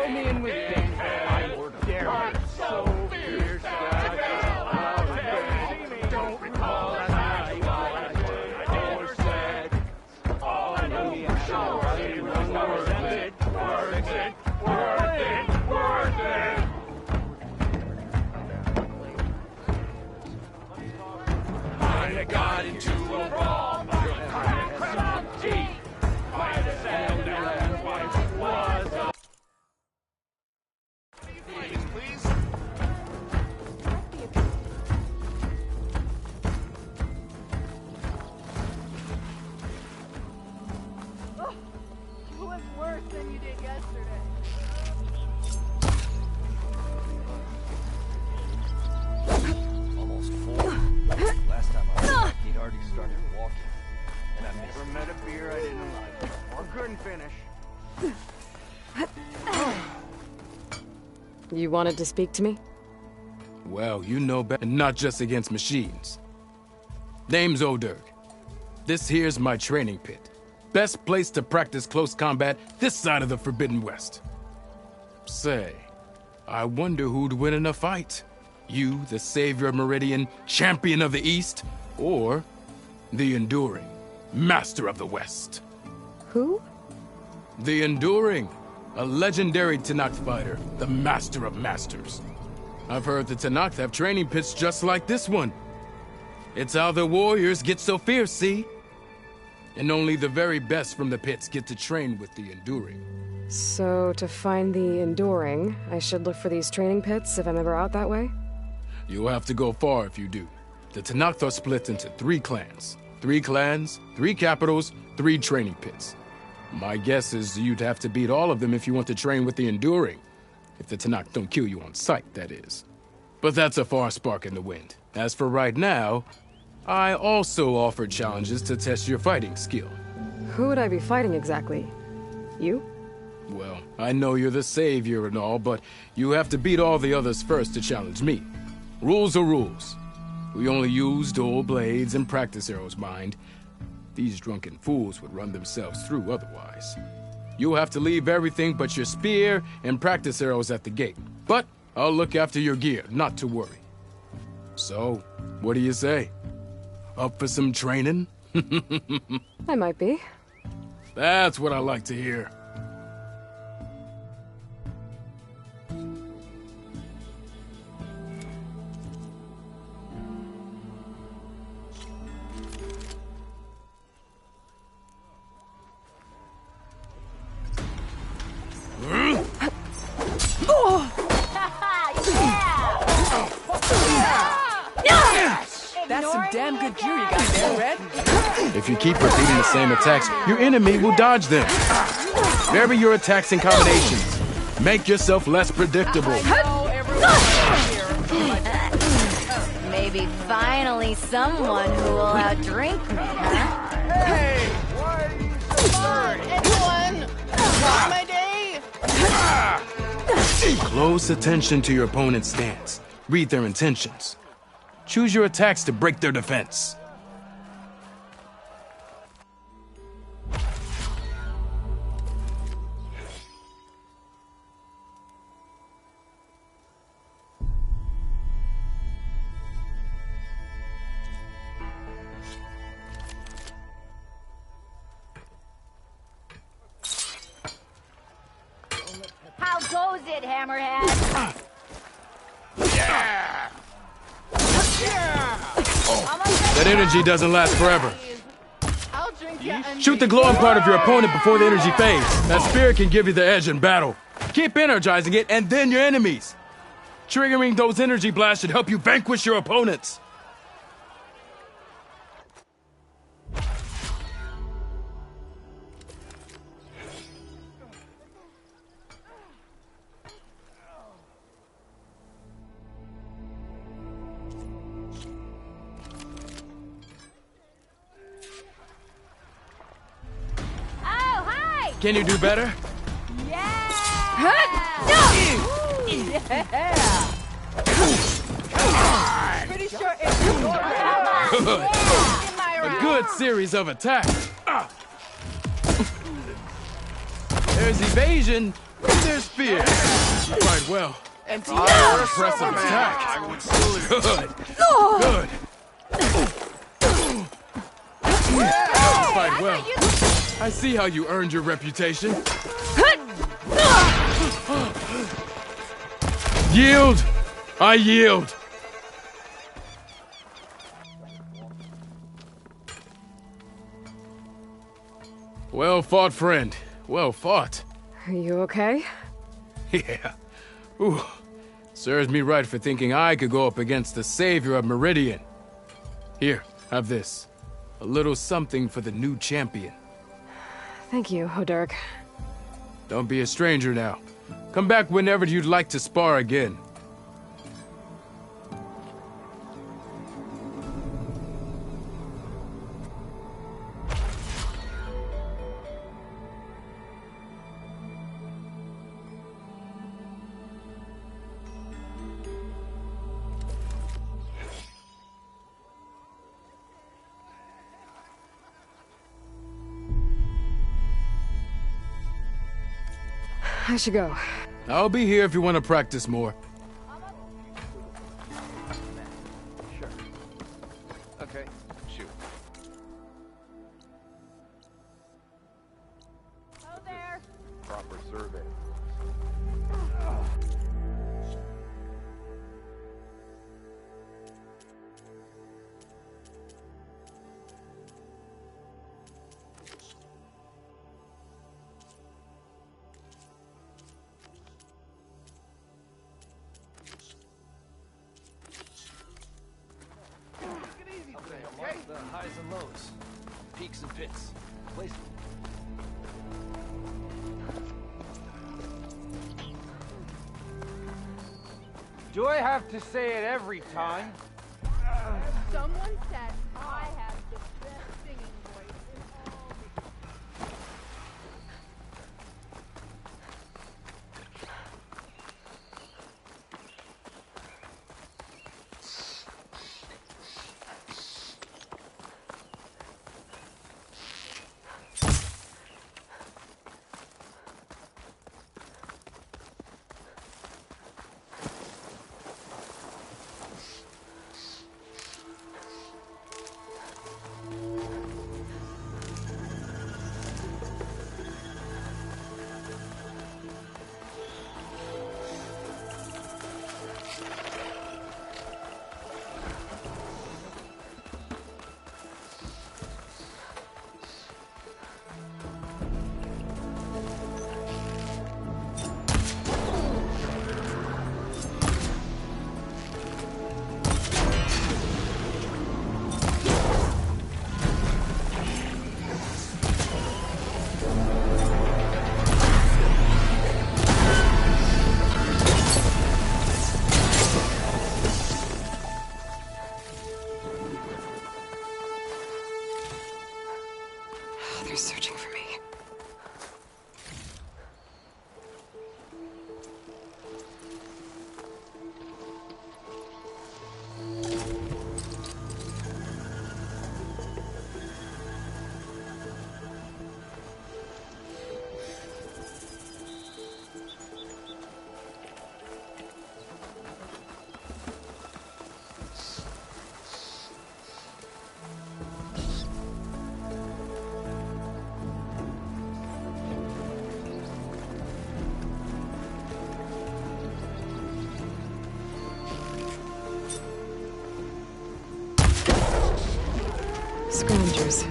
throw me in with things that I dare not so fierce that I don't recall that I or said. All I know for sure it was worth it, worth it, worth it, worth it. I got into a brawl. You wanted to speak to me? Well, you know better, not just against machines. Name's O'Dirk. This here's my training pit. Best place to practice close combat this side of the Forbidden West. Say, I wonder who'd win in a fight. You, the savior of Meridian, champion of the East, or the Enduring, master of the West. Who? The Enduring. A legendary Tenakth fighter, the master of masters. I've heard the Tenakth have training pits just like this one. It's how the warriors get so fierce, see? And only the very best from the pits get to train with the Enduring. So, to find the Enduring, I should look for these training pits if I'm ever out that way? You'll have to go far if you do. The Tenakth are split into 3 clans. 3 clans, 3 capitals, 3 training pits. My guess is you'd have to beat all of them if you want to train with the Enduring. If the Tenakth don't kill you on sight, that is. But that's a far spark in the wind. As for right now, I also offer challenges to test your fighting skill. Who would I be fighting exactly? You? Well, I know you're the savior and all, but you have to beat all the others first to challenge me. Rules are rules. We only use dual blades and practice arrows, mind. These drunken fools would run themselves through otherwise. You'll have to leave everything but your spear and practice arrows at the gate. But I'll look after your gear, not to worry. So, what do you say? Up for some training? I might be. That's what I like to hear. That's some damn good gear you got there, Red. If you keep repeating the same attacks, your enemy will dodge them. Vary your attacks and combinations. Make yourself less predictable. Maybe finally someone who will outdrink me, huh? Hey! Come on, anyone! Not my day! Close attention to your opponent's stance. Read their intentions. Choose your attacks to break their defense. How goes it, Hammerhead? Yeah! That energy doesn't last forever. Shoot the glowing part of your opponent before the energy fades. That spirit can give you the edge in battle. Keep energizing it, and then your enemies. Triggering those energy blasts should help you vanquish your opponents. Can you do better? Yeah! Pretty sure it's your Good. A good series of attacks. There's evasion, There's fear. You fight well. Empty. Impressive attack. Good. Good. You fight well. I see how you earned your reputation. Yield! I yield! Well fought, friend. Well fought. Are you okay? Yeah. Ooh. Serves me right for thinking I could go up against the savior of Meridian. Here, have this. A little something for the new champion. Thank you, Hodurk. Don't be a stranger now. Come back whenever you'd like to spar again. I should go. I'll be here if you want to practice more. Sure. Okay, shoot. Hello there. Proper survey. The highs and lows, peaks and pits. Placement. Do I have to say it every time? Someone said I have the best singing voice in all the... They're searching for me. Scavengers.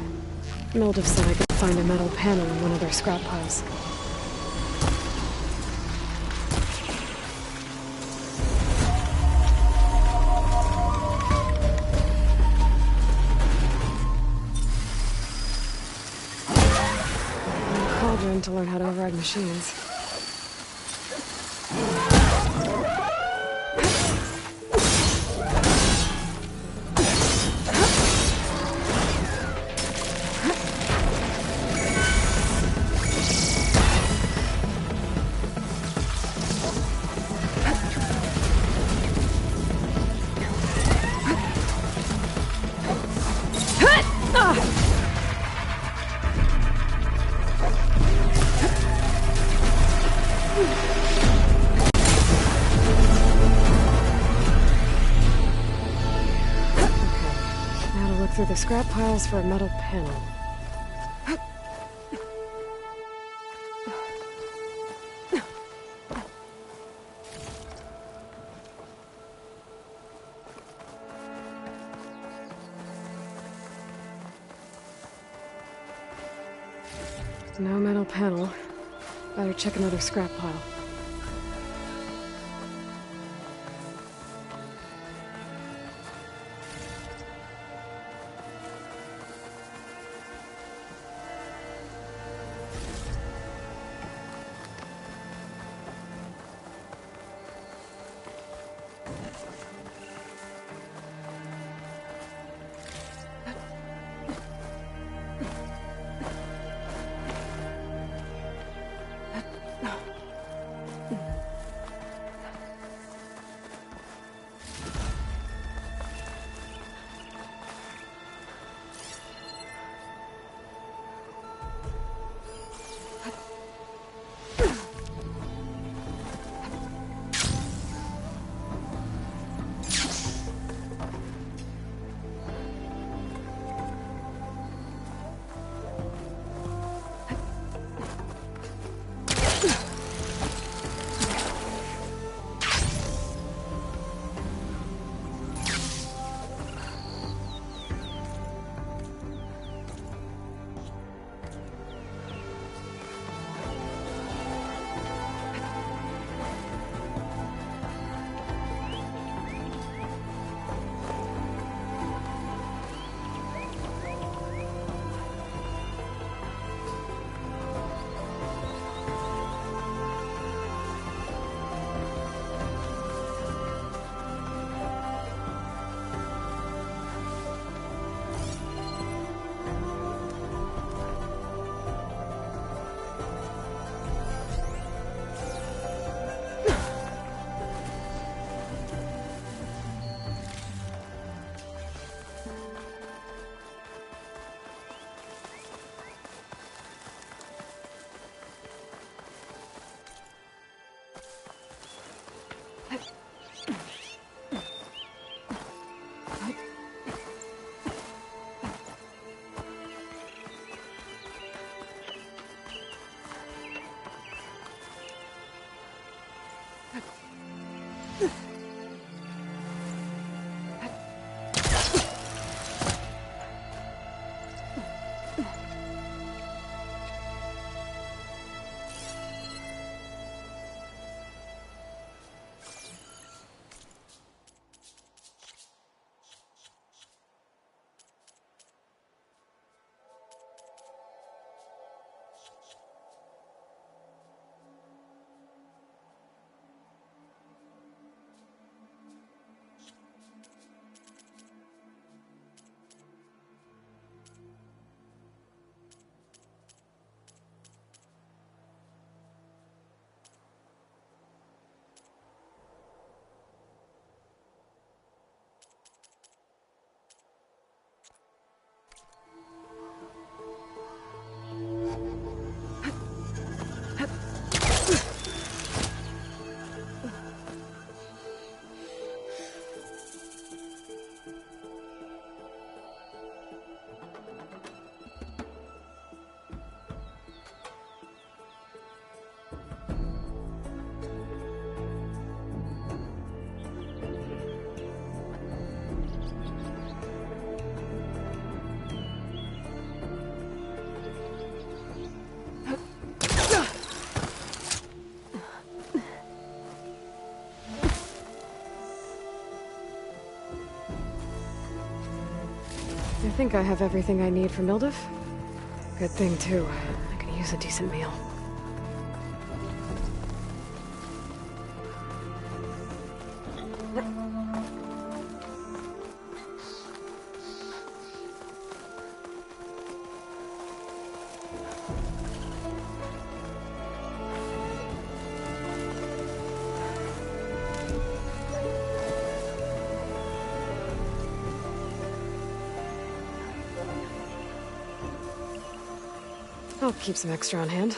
Mildev said I could find a metal panel in one of their scrap piles. A cauldron to learn how to override machines. through the scrap piles for a metal panel. No metal panel. Better check another scrap pile. I think I have everything I need for Mildif. Good thing, too. I could use a decent meal. I'll keep some extra on hand.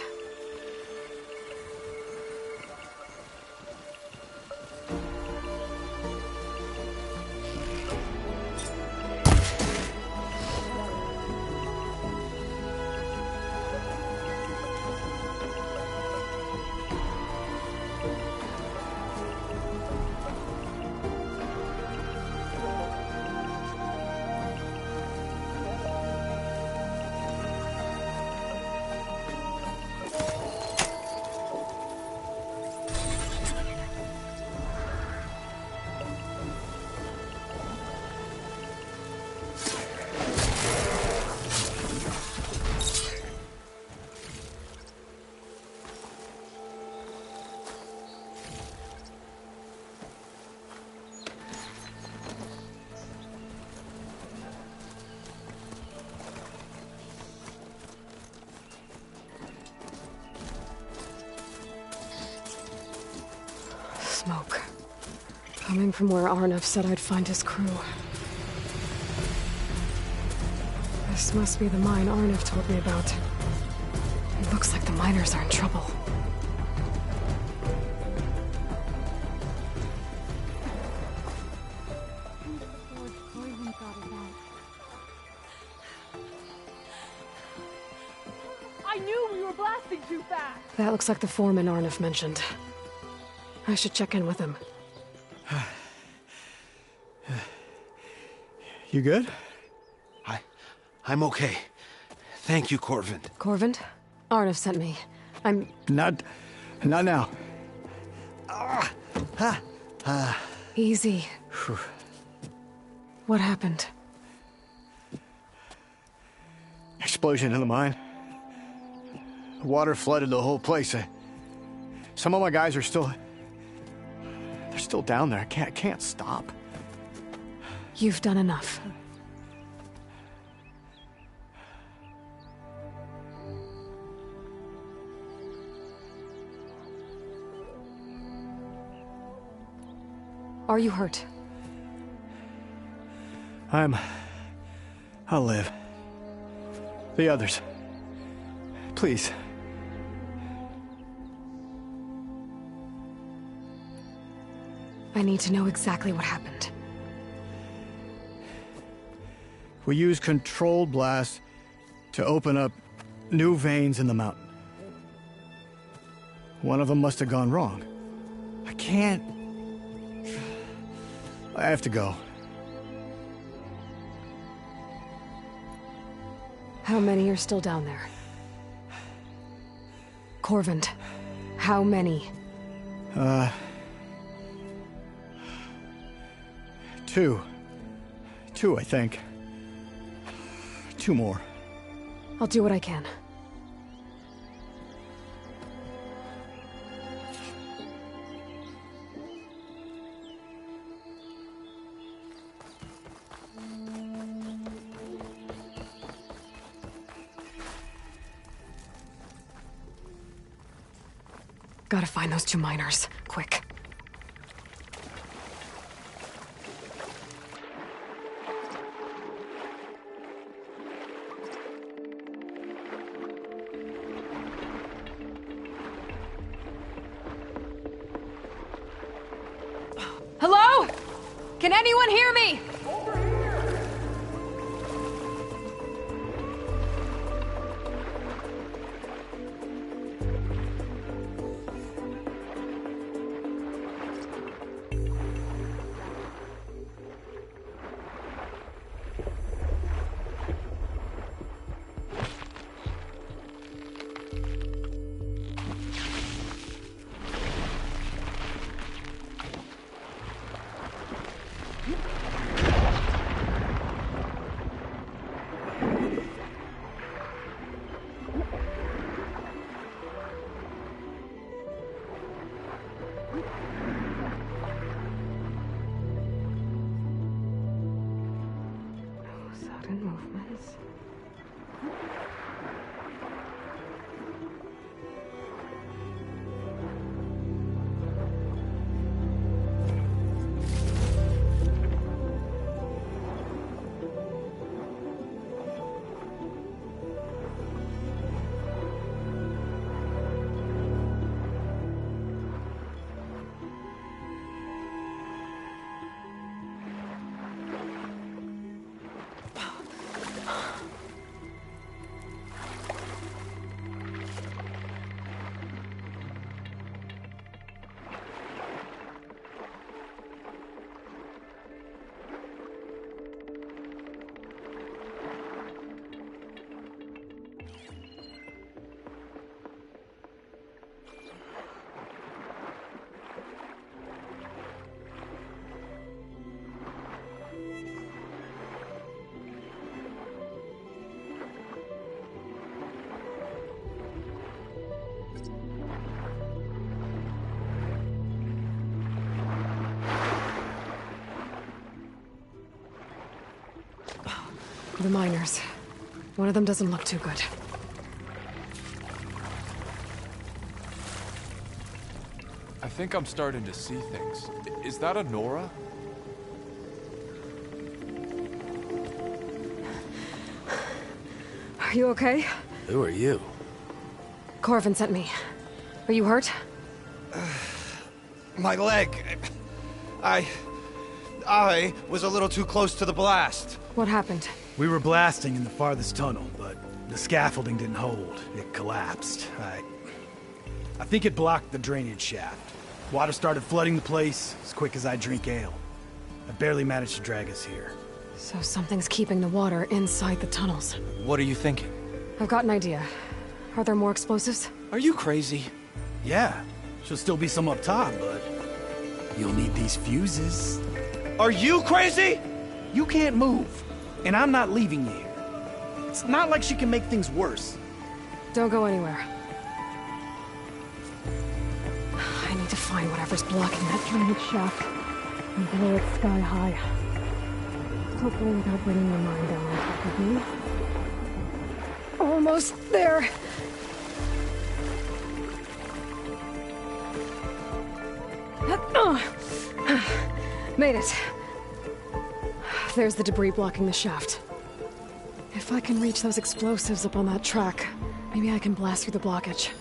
Coming from where Arnav said I'd find his crew. This must be the mine Arnav told me about. It looks like the miners are in trouble. I knew we were blasting too fast! That looks like the foreman Arnav mentioned. I should check in with him. You good? I'm okay. Thank you, Corvin. Corvin? Arnav sent me. I'm... Not now. Easy. What happened? Explosion in the mine. Water flooded the whole place. Some of my guys are still... They're still down there. I can't stop. You've done enough. Are you hurt? I'll live. The others. Please. I need to know exactly what happened. We used controlled blasts to open up new veins in the mountain. One of them must have gone wrong. I have to go. How many are still down there? Corvin, how many? Two. Two, I think. 2 more. I'll do what I can. Gotta find those 2 miners, quick. Hello? Can anyone hear me? Sudden movements. The miners. One of them doesn't look too good. I think I'm starting to see things. Is that a Nora? Are you okay? Who are you? Corvin sent me. Are you hurt? My leg. I was a little too close to the blast. What happened? We were blasting in the farthest tunnel, but the scaffolding didn't hold. It collapsed. I think it blocked the drainage shaft. Water started flooding the place as quick as I drink ale. I barely managed to drag us here. So something's keeping the water inside the tunnels. What are you thinking? I've got an idea. Are there more explosives? Are you crazy? Yeah, should still be some up top, but you'll need these fuses. Are you crazy? You can't move, and I'm not leaving you here. It's not like she can make things worse. Don't go anywhere. I need to find whatever's blocking that drainage shaft and blow it sky high. Hopefully without bringing your mind down on top of me. Almost there. Made it. There's the debris blocking the shaft. If I can reach those explosives up on that track, maybe I can blast through the blockage.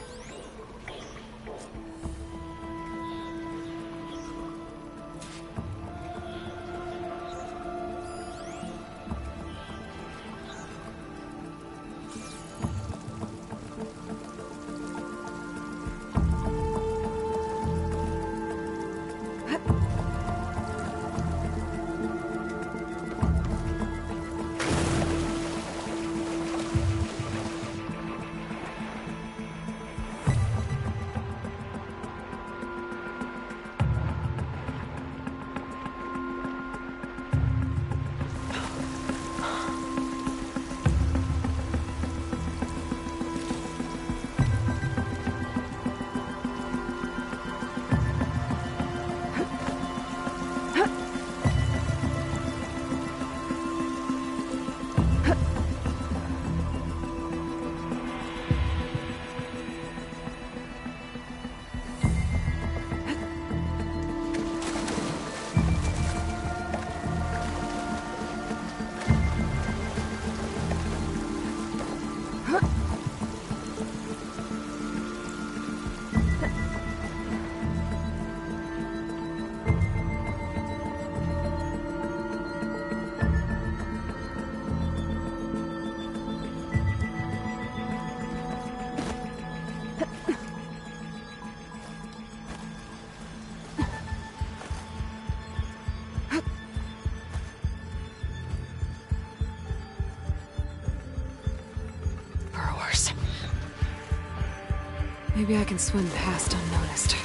Maybe I can swim past unnoticed.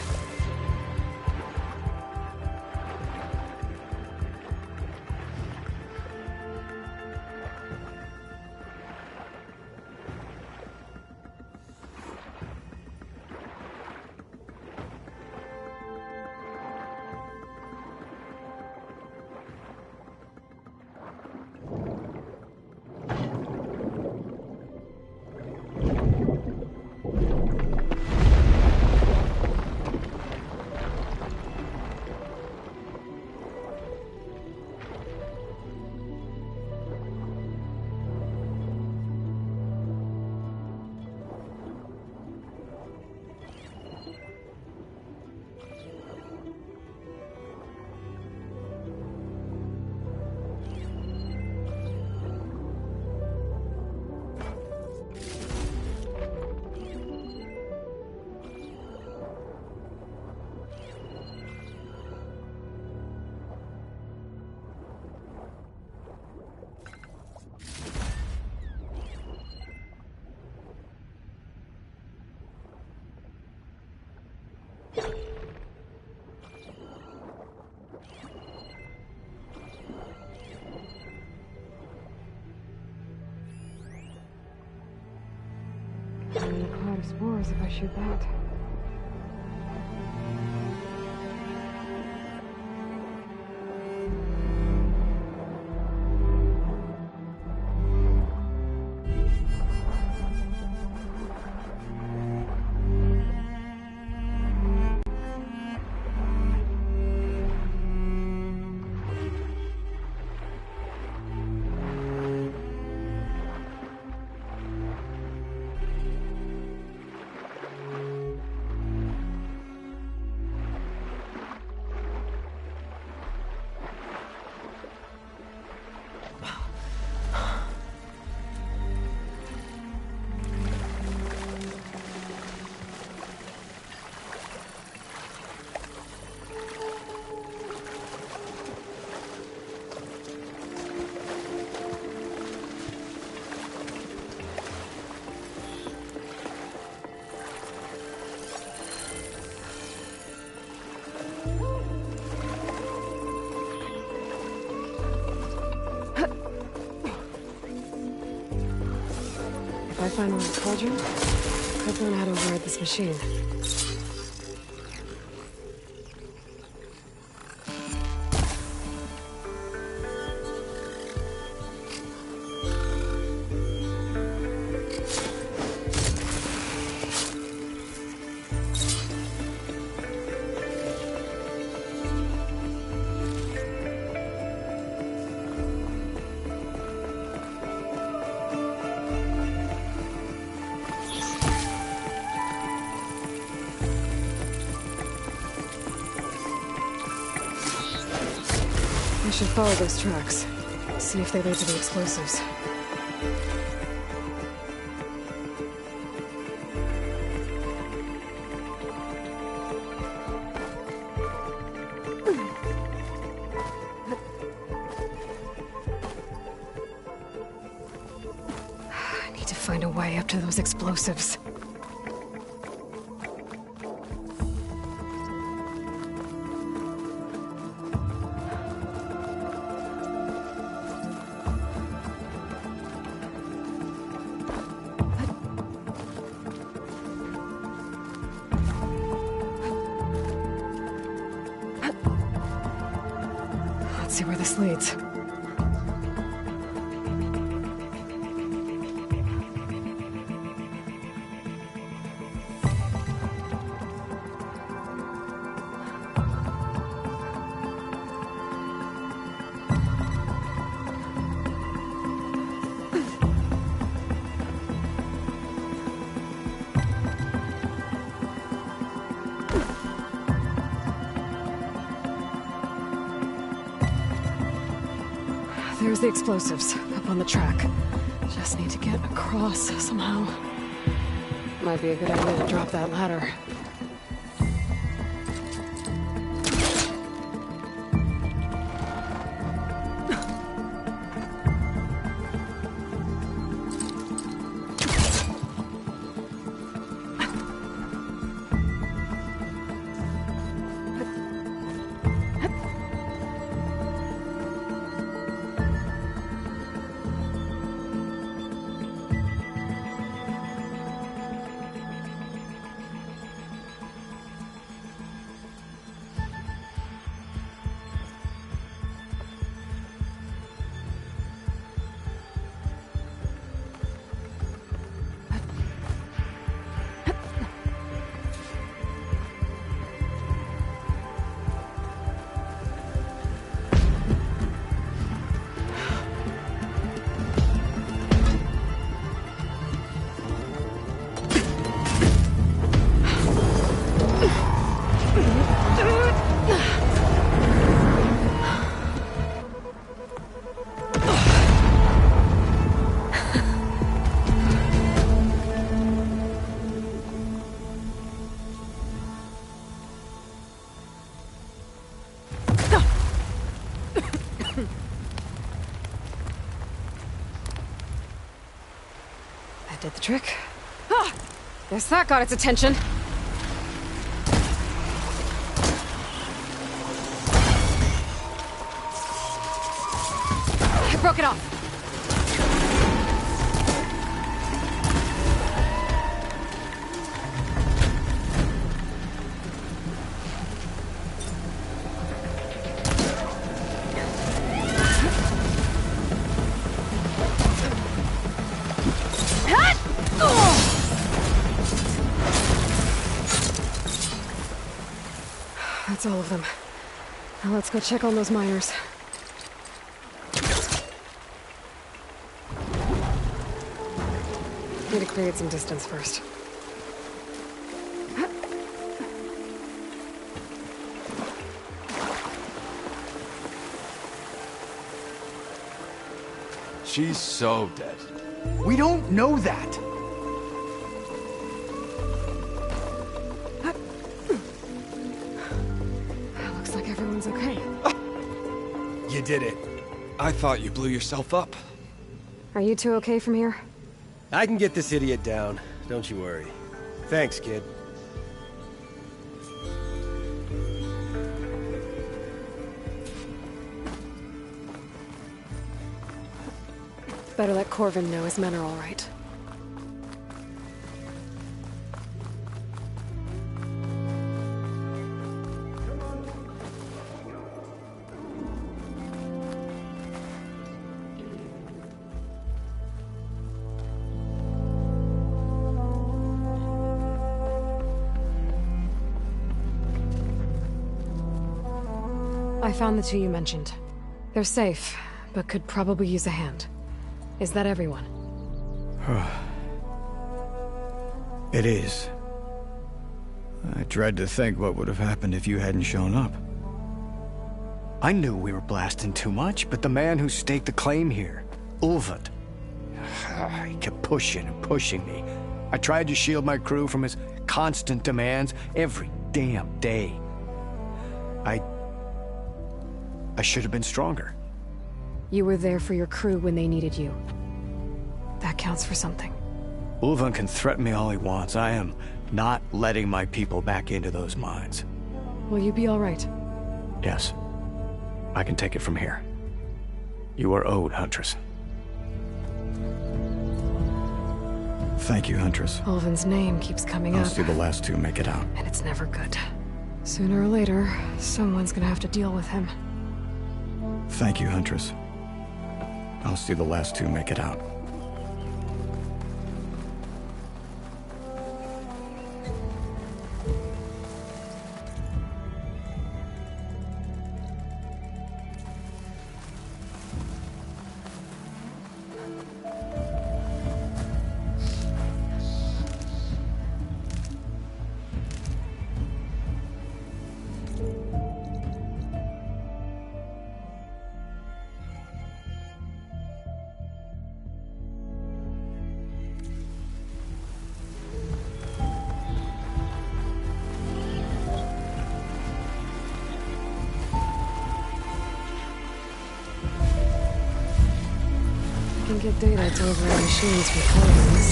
In a cloud of spores if I shoot that. I find another cauldron, I've learned how to override this machine. I should follow those tracks. See if they lead to the explosives. I need to find a way up to those explosives. Let's see where this leads. There's the explosives, up on the track. Just need to get across somehow. Might be a good idea to drop that ladder. That did the trick. Ah! Guess that got its attention. I broke it off. That's all of them. Now let's go check on those miners. Need to create some distance first. She's so dead. We don't know that. Looks like everyone's okay. You did it. I thought you blew yourself up. Are you two okay from here? I can get this idiot down. Don't you worry. Thanks, kid. Better let Corvin know his men are all right. I found the two you mentioned. They're safe, but could probably use a hand. Is that everyone? It is. I dread to think what would have happened if you hadn't shown up. I knew we were blasting too much, but the man who staked the claim here, Ulvund, he kept pushing and pushing me. I tried to shield my crew from his constant demands every damn day. I should have been stronger. You were there for your crew when they needed you. That counts for something. Ulvund can threaten me all he wants. I am not letting my people back into those mines. Will you be all right? Yes. I can take it from here. You are owed, Huntress. Thank you, Huntress. Ulvund's name keeps coming up. I'll see the last two make it out. And it's never good. Sooner or later, someone's gonna have to deal with him. Thank you, Huntress. I'll see the last two make it out. I can get data to override machines recordings.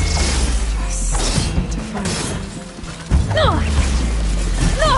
Just need to find them. No! No!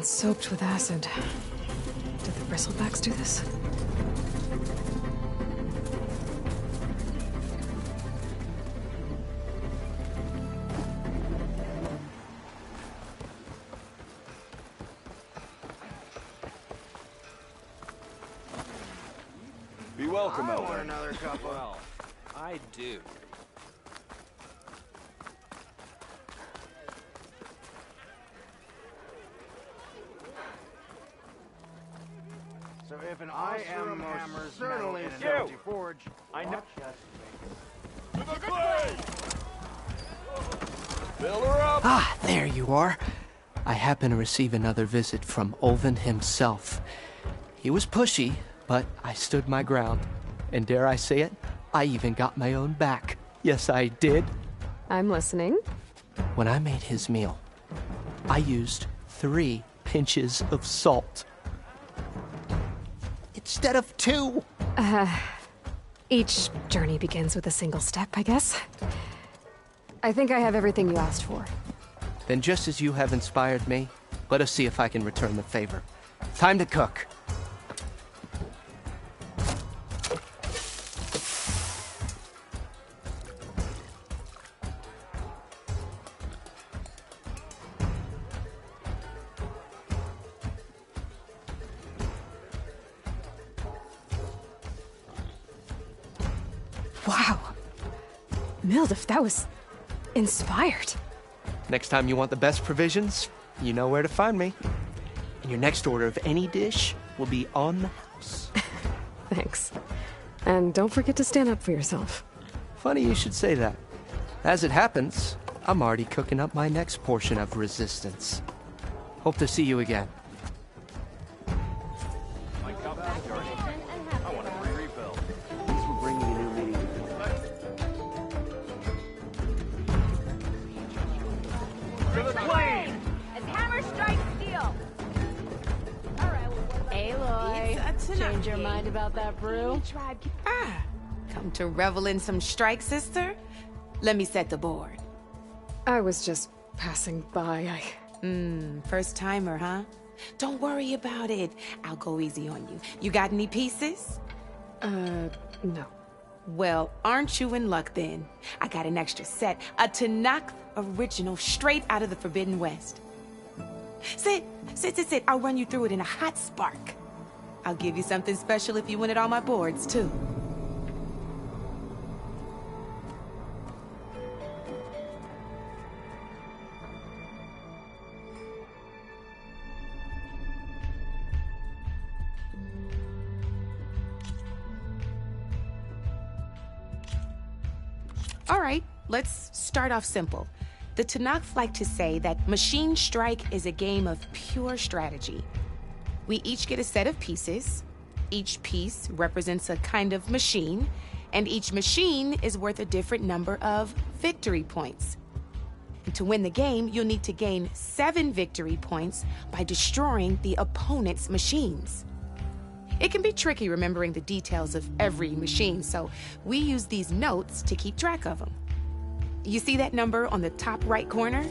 Soaked with acid. Did the bristlebacks do this? welcome, Elder. Another couple. Well, I do. So if an I am hammers certainly in an empty forge, I know. Fill her up! Ah, there you are. I happen to receive another visit from Ulvin himself. He was pushy, but I stood my ground. And dare I say it, I even got my own back. Yes, I did. I'm listening. When I made his meal, I used 3 pinches of salt. Instead of 2. Each journey begins with a single step, I guess. I think I have everything you asked for. Then just as you have inspired me, let us see if I can return the favor. Time to cook. Wow. Mildif, that was inspired. Next time you want the best provisions, you know where to find me. And your next order of any dish will be on the house. Thanks. And don't forget to stand up for yourself. Funny you should say that. As it happens, I'm already cooking up my next portion of resistance. Hope to see you again. My cup is dirty. I want a free refill. These will bring you a new meaning. To the plane! And hammer strike steel. All right, Aloy, change your mind about that brew? Come to revel in some strike, sister? Let me set the board. I was just passing by. First timer, huh? Don't worry about it. I'll go easy on you. You got any pieces? No. Well, aren't you in luck then? I got an extra set, a Tanakh original straight out of the Forbidden West. Sit. I'll run you through it in a hot spark. I'll give you something special if you win it on my boards, too. All right, let's start off simple. The Tanakh like to say that Machine Strike is a game of pure strategy. We each get a set of pieces. Each piece represents a kind of machine, and each machine is worth a different number of victory points. And to win the game, you'll need to gain 7 victory points by destroying the opponent's machines. It can be tricky remembering the details of every machine, so we use these notes to keep track of them. You see that number on the top right corner?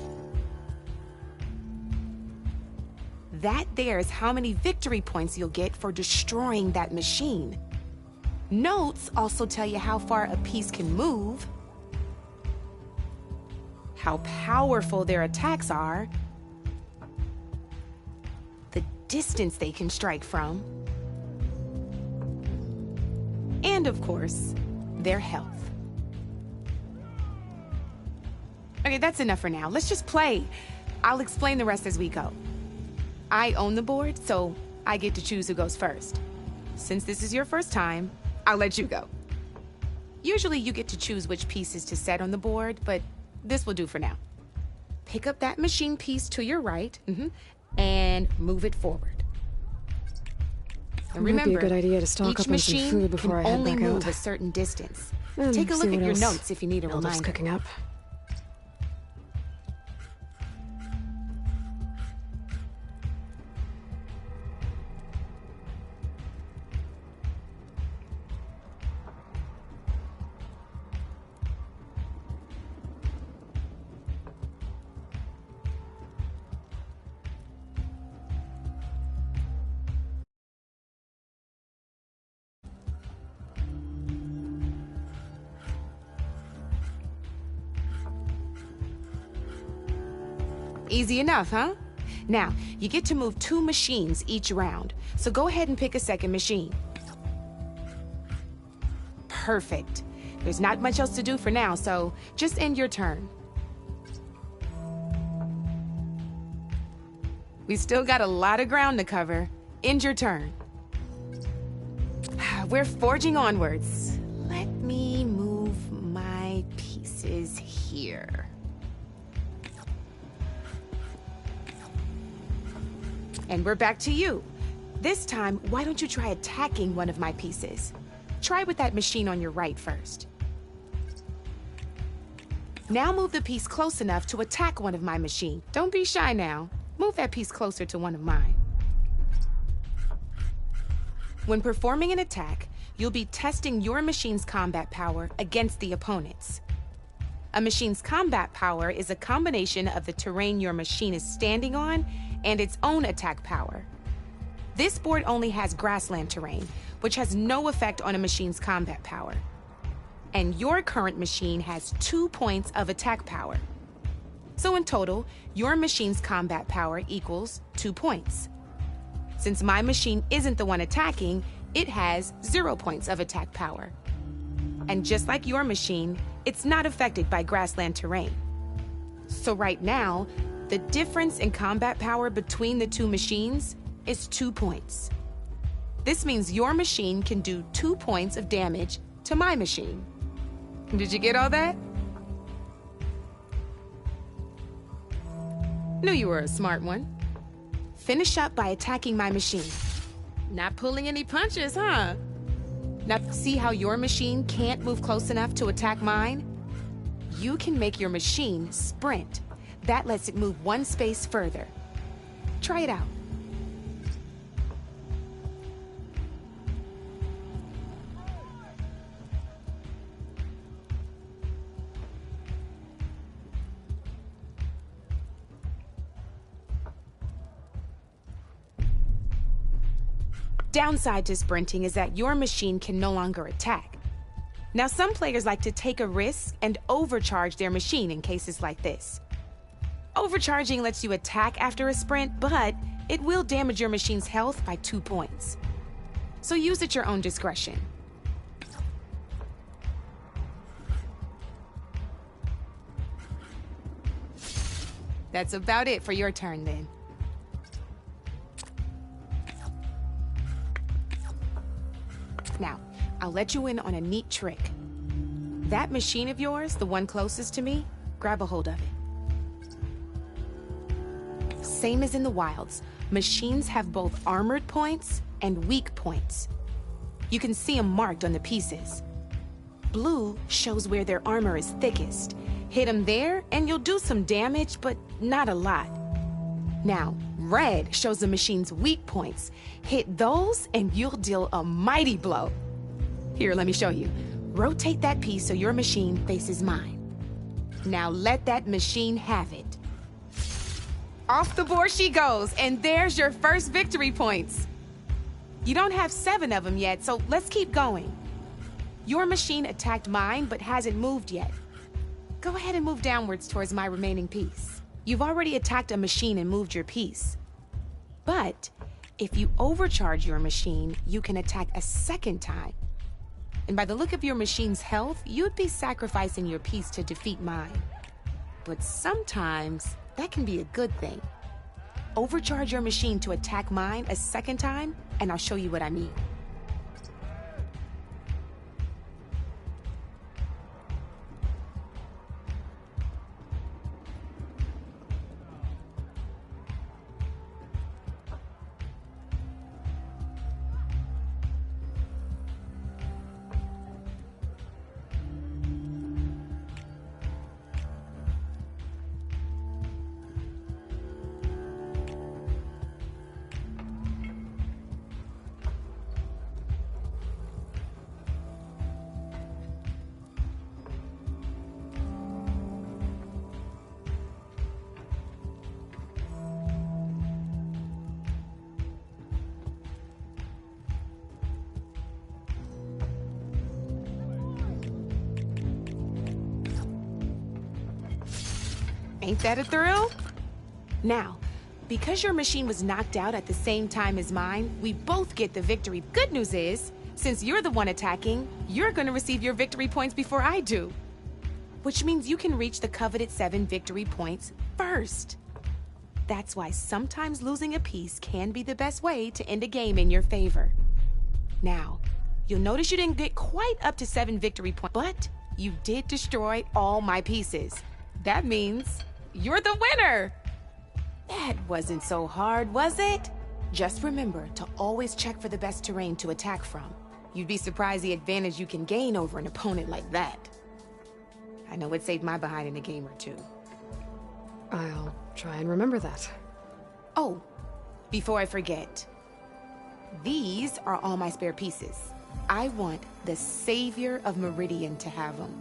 That there is how many victory points you'll get for destroying that machine. Notes also tell you how far a piece can move, how powerful their attacks are, the distance they can strike from, and of course, their health. Okay, that's enough for now. Let's just play. I'll explain the rest as we go. I own the board, so I get to choose who goes first. Since this is your first time, I'll let you go. Usually you get to choose which pieces to set on the board, but this will do for now. Pick up that machine piece to your right, and move it forward. And Might be remember, a good idea to stock each up on some machine food before I can head only back move out. a certain distance. And Take a see look at what your else notes if you need a Mildif's reminder. cooking up. Easy enough, huh? Now, you get to move 2 machines each round, so go ahead and pick a second machine. Perfect. There's not much else to do for now, so just end your turn. We still got a lot of ground to cover. End your turn. We're forging onwards. Let me move my pieces here. And we're back to you. This time, why don't you try attacking one of my pieces? Try with that machine on your right first. Now move the piece close enough to attack one of my machines. Don't be shy now. Move that piece closer to one of mine. When performing an attack, you'll be testing your machine's combat power against the opponent's. A machine's combat power is a combination of the terrain your machine is standing on and its own attack power. This board only has grassland terrain, which has no effect on a machine's combat power. And your current machine has 2 points of attack power. So in total, your machine's combat power equals 2 points. Since my machine isn't the one attacking, it has 0 points of attack power. And just like your machine, it's not affected by grassland terrain. So right now, the difference in combat power between the two machines is 2 points. This means your machine can do 2 points of damage to my machine. Did you get all that? Knew you were a smart one. Finish up by attacking my machine. Not pulling any punches, huh? Now, see how your machine can't move close enough to attack mine? You can make your machine sprint. That lets it move 1 space further. Try it out. Downside to sprinting is that your machine can no longer attack. Now, some players like to take a risk and overcharge their machine in cases like this. Overcharging lets you attack after a sprint, but it will damage your machine's health by 2 points. So use at your own discretion. That's about it for your turn then. Now, I'll let you in on a neat trick. That machine of yours, the one closest to me, grab a hold of it. Same as in the wilds, machines have both armored points and weak points. You can see them marked on the pieces. Blue shows where their armor is thickest. Hit them there and you'll do some damage, but not a lot. Now, red shows the machine's weak points. Hit those and you'll deal a mighty blow. Here, let me show you. Rotate that piece so your machine faces mine. Now let that machine have it. Off the board she goes, and there's your first victory points. You don't have 7 of them yet, so let's keep going. Your machine attacked mine, but hasn't moved yet. Go ahead and move downwards towards my remaining piece. You've already attacked a machine and moved your piece. But if you overcharge your machine, you can attack a second time. And by the look of your machine's health, you'd be sacrificing your piece to defeat mine. But sometimes, that can be a good thing. Overcharge your machine to attack mine a second time, and I'll show you what I mean. Ain't that a thrill? Now, because your machine was knocked out at the same time as mine, we both get the victory. Good news is, Since you're the one attacking, you're gonna receive your victory points before I do. Which means you can reach the coveted 7 victory points first. That's why sometimes losing a piece can be the best way to end a game in your favor. Now, you'll notice you didn't get quite up to 7 victory points, but you did destroy all my pieces. That means you're the winner! That wasn't so hard, was it? Just remember to always check for the best terrain to attack from. You'd be surprised the advantage you can gain over an opponent like that. I know it saved my behind in a game or two. I'll try and remember that. Oh, before I forget, these are all my spare pieces. I want the Savior of Meridian to have them.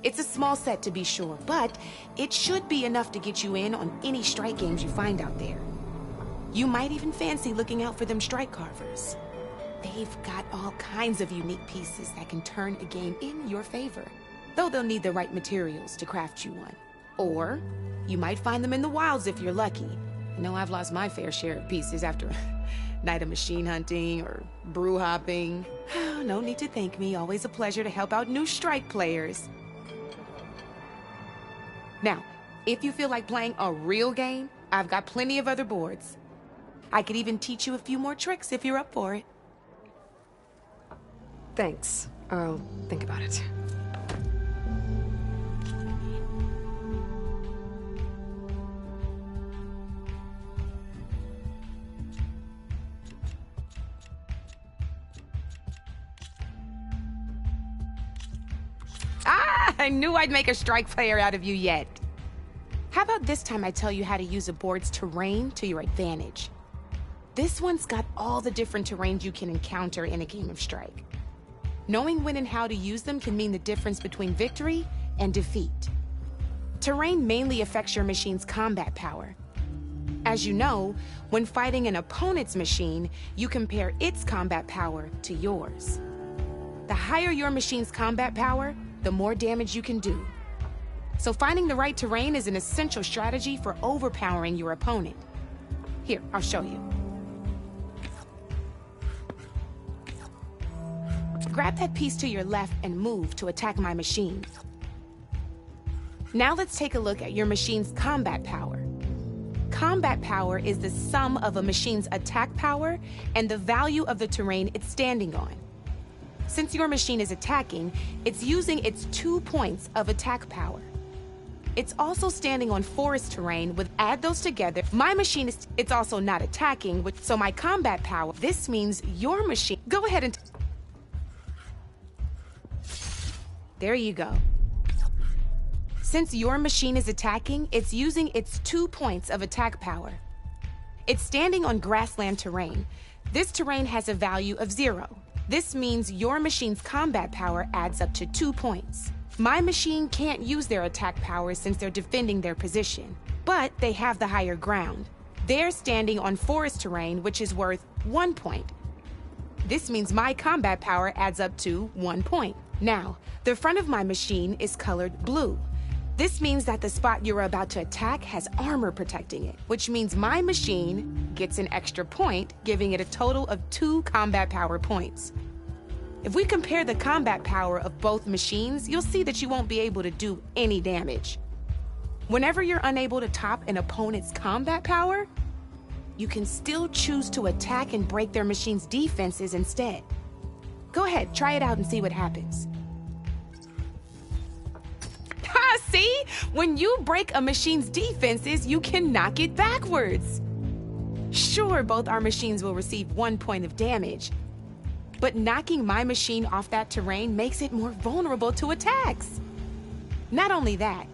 It's a small set to be sure, but it should be enough to get you in on any strike games you find out there. You might even fancy looking out for them strike carvers. They've got all kinds of unique pieces that can turn a game in your favor, though they'll need the right materials to craft you one. Or you might find them in the wilds if you're lucky. I know I've lost my fair share of pieces after a night of machine hunting or brew hopping. No need to thank me. Always a pleasure to help out new strike players. Now, if you feel like playing a real game, I've got plenty of other boards. I could even teach you a few more tricks if you're up for it. Thanks. I'll think about it. I knew I'd make a strike player out of you yet. How about this time I tell you how to use a board's terrain to your advantage? This one's got all the different terrains you can encounter in a game of Strike. Knowing when and how to use them can mean the difference between victory and defeat. Terrain mainly affects your machine's combat power. As you know, when fighting an opponent's machine, you compare its combat power to yours. The higher your machine's combat power, the more damage you can do. So finding the right terrain is an essential strategy for overpowering your opponent. Here, I'll show you. Grab that piece to your left and move to attack my machine. Now let's take a look at your machine's combat power. Combat power is the sum of a machine's attack power and the value of the terrain it's standing on. Since your machine is attacking, it's using its 2 points of attack power. It's also standing on forest terrain. Add those together, my machine it's also not attacking, so my combat power, this means your machine, go ahead and... There you go. Since your machine is attacking, it's using its 2 points of attack power. It's standing on grassland terrain. This terrain has a value of 0. This means your machine's combat power adds up to 2 points. My machine can't use their attack power since they're defending their position, but they have the higher ground. They're standing on forest terrain, which is worth 1 point. This means my combat power adds up to 1 point. Now, the front of my machine is colored blue. This means that the spot you're about to attack has armor protecting it, which means my machine gets an extra point, giving it a total of 2 combat power points. If we compare the combat power of both machines, you'll see that you won't be able to do any damage. Whenever you're unable to top an opponent's combat power, you can still choose to attack and break their machine's defenses instead. Go ahead, try it out and see what happens. Ha, see? When you break a machine's defenses, you can knock it backwards. Sure, both our machines will receive 1 point of damage, but knocking my machine off that terrain makes it more vulnerable to attacks. Not only that,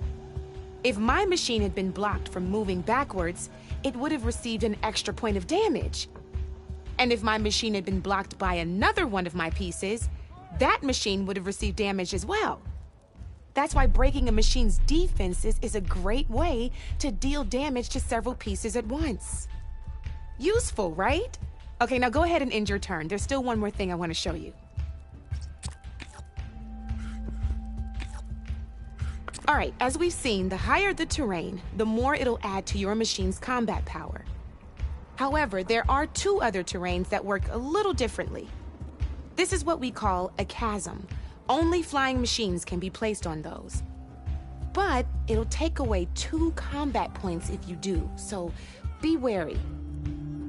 if my machine had been blocked from moving backwards, it would have received an extra point of damage. And if my machine had been blocked by another one of my pieces, that machine would have received damage as well. That's why breaking a machine's defenses is a great way to deal damage to several pieces at once. Useful, right? Okay, now go ahead and end your turn. There's still one more thing I want to show you. All right, as we've seen, the higher the terrain, the more it'll add to your machine's combat power. However, there are 2 other terrains that work a little differently. This is what we call a chasm. Only flying machines can be placed on those. But it'll take away 2 combat points if you do, so be wary.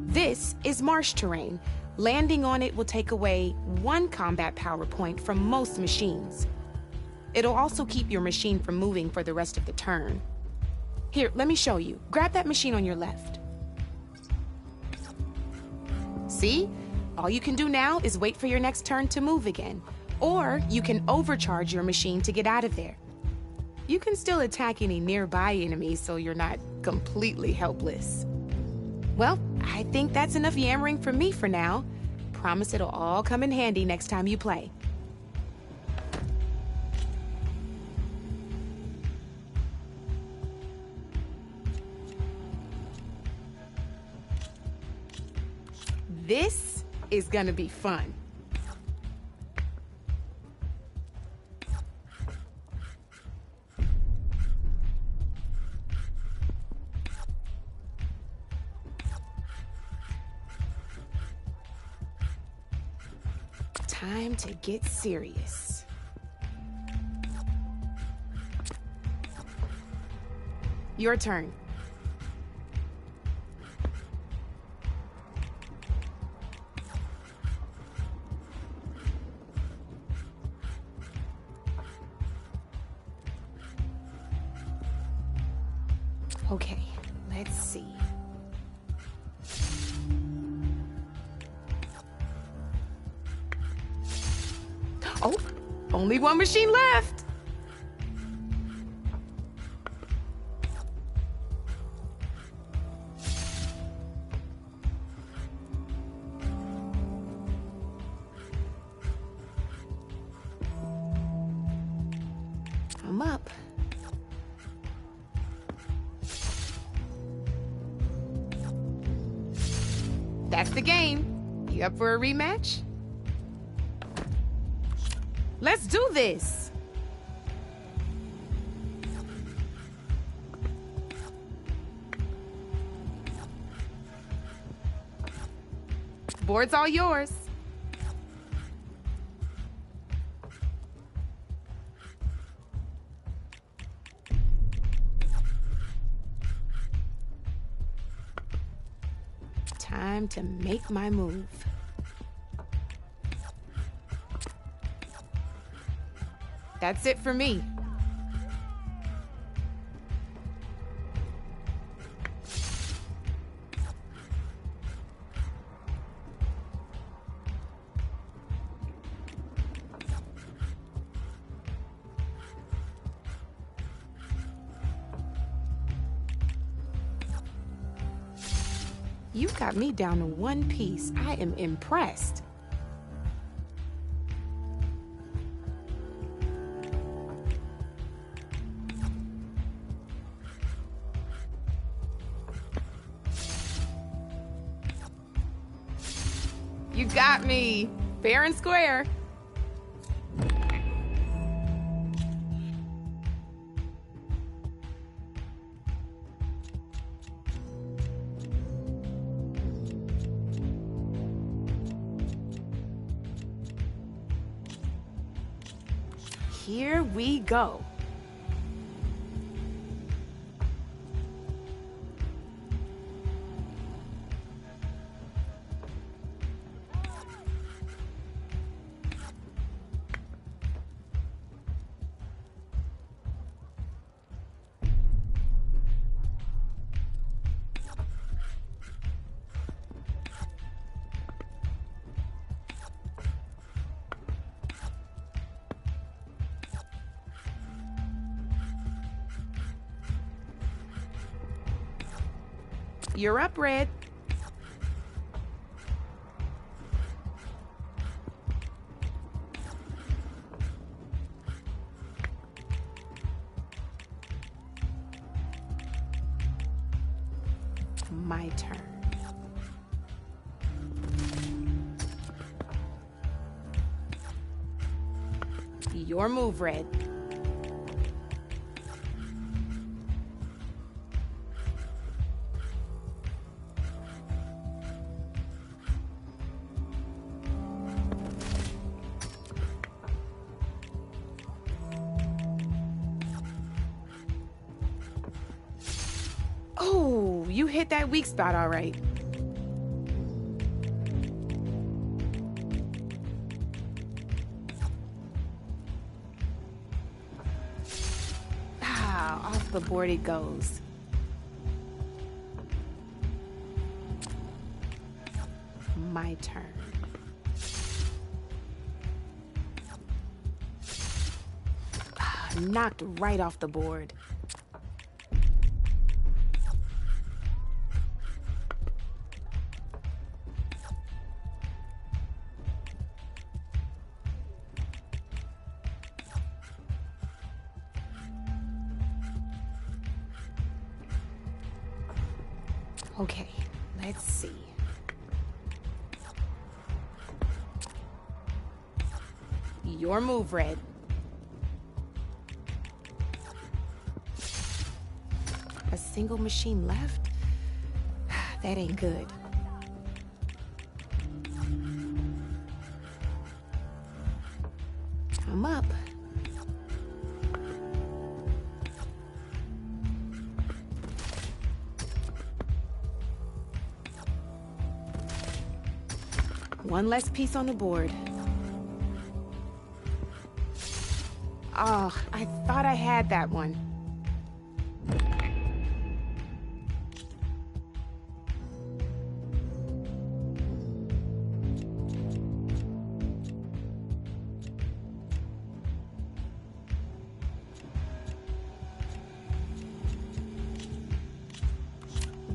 This is marsh terrain. Landing on it will take away 1 combat power point from most machines. It'll also keep your machine from moving for the rest of the turn. Here, let me show you. Grab that machine on your left. See? All you can do now is wait for your next turn to move again. Or you can overcharge your machine to get out of there. You can still attack any nearby enemies so you're not completely helpless. Well, I think that's enough yammering from me for now. Promise it'll all come in handy next time you play. This is gonna be fun. Time to get serious. Your turn. Okay, let's see. Oh, only 1 machine left. I'm up. That's the game. You up for a rematch? Let's do this! Board's all yours. Time to make my move. That's it for me. You got me down to 1 piece. I am impressed. You got me, fair and square. Here we go. You're up, Red. My turn. Your move, Red. hit that weak spot all right. Off the board it goes. My turn. Knocked right off the board. Okay, let's see. Your move, Red. A single machine left? That ain't good. I'm up. One less piece on the board. Oh, I thought I had that one.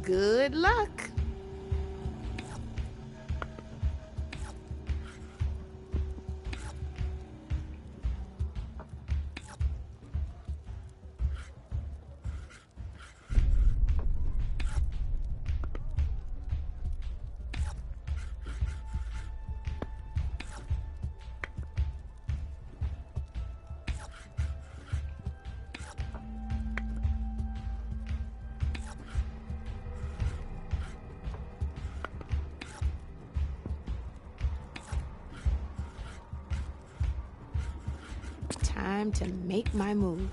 Good luck. Time to make my move.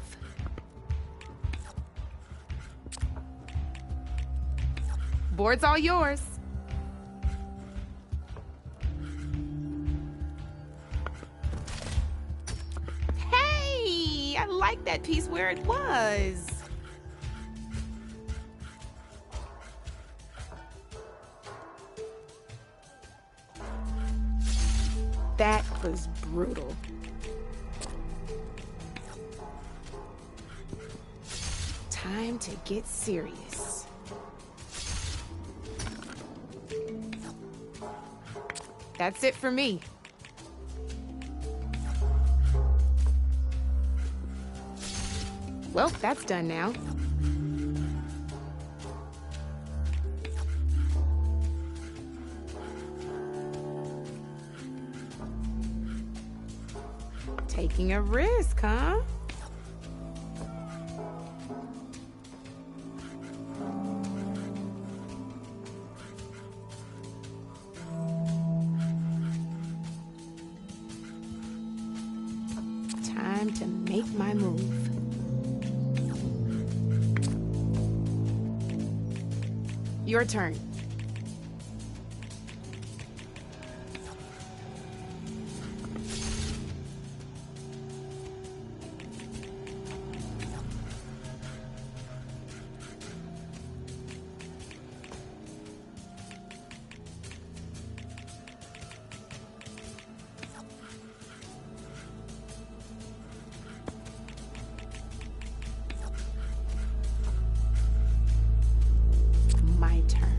Board's all yours. Hey, I like that piece where it was. That was brutal. Time to get serious. That's it for me. Well, that's done now. Taking a risk, huh? Time to make my move. Your turn. My turn.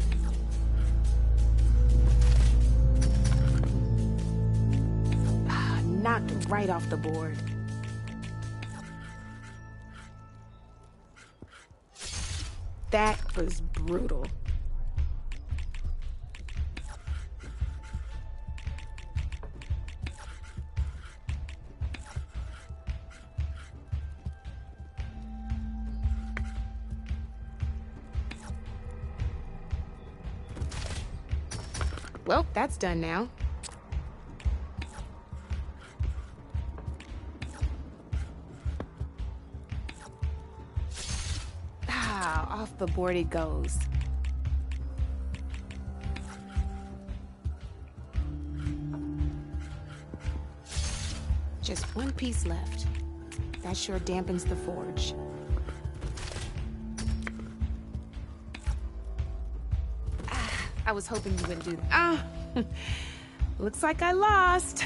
Knocked right off the board. That was brutal. Well, that's done now. Off the board it goes. Just one piece left. That sure dampens the forge. I was hoping you wouldn't do that. Ah, looks like I lost.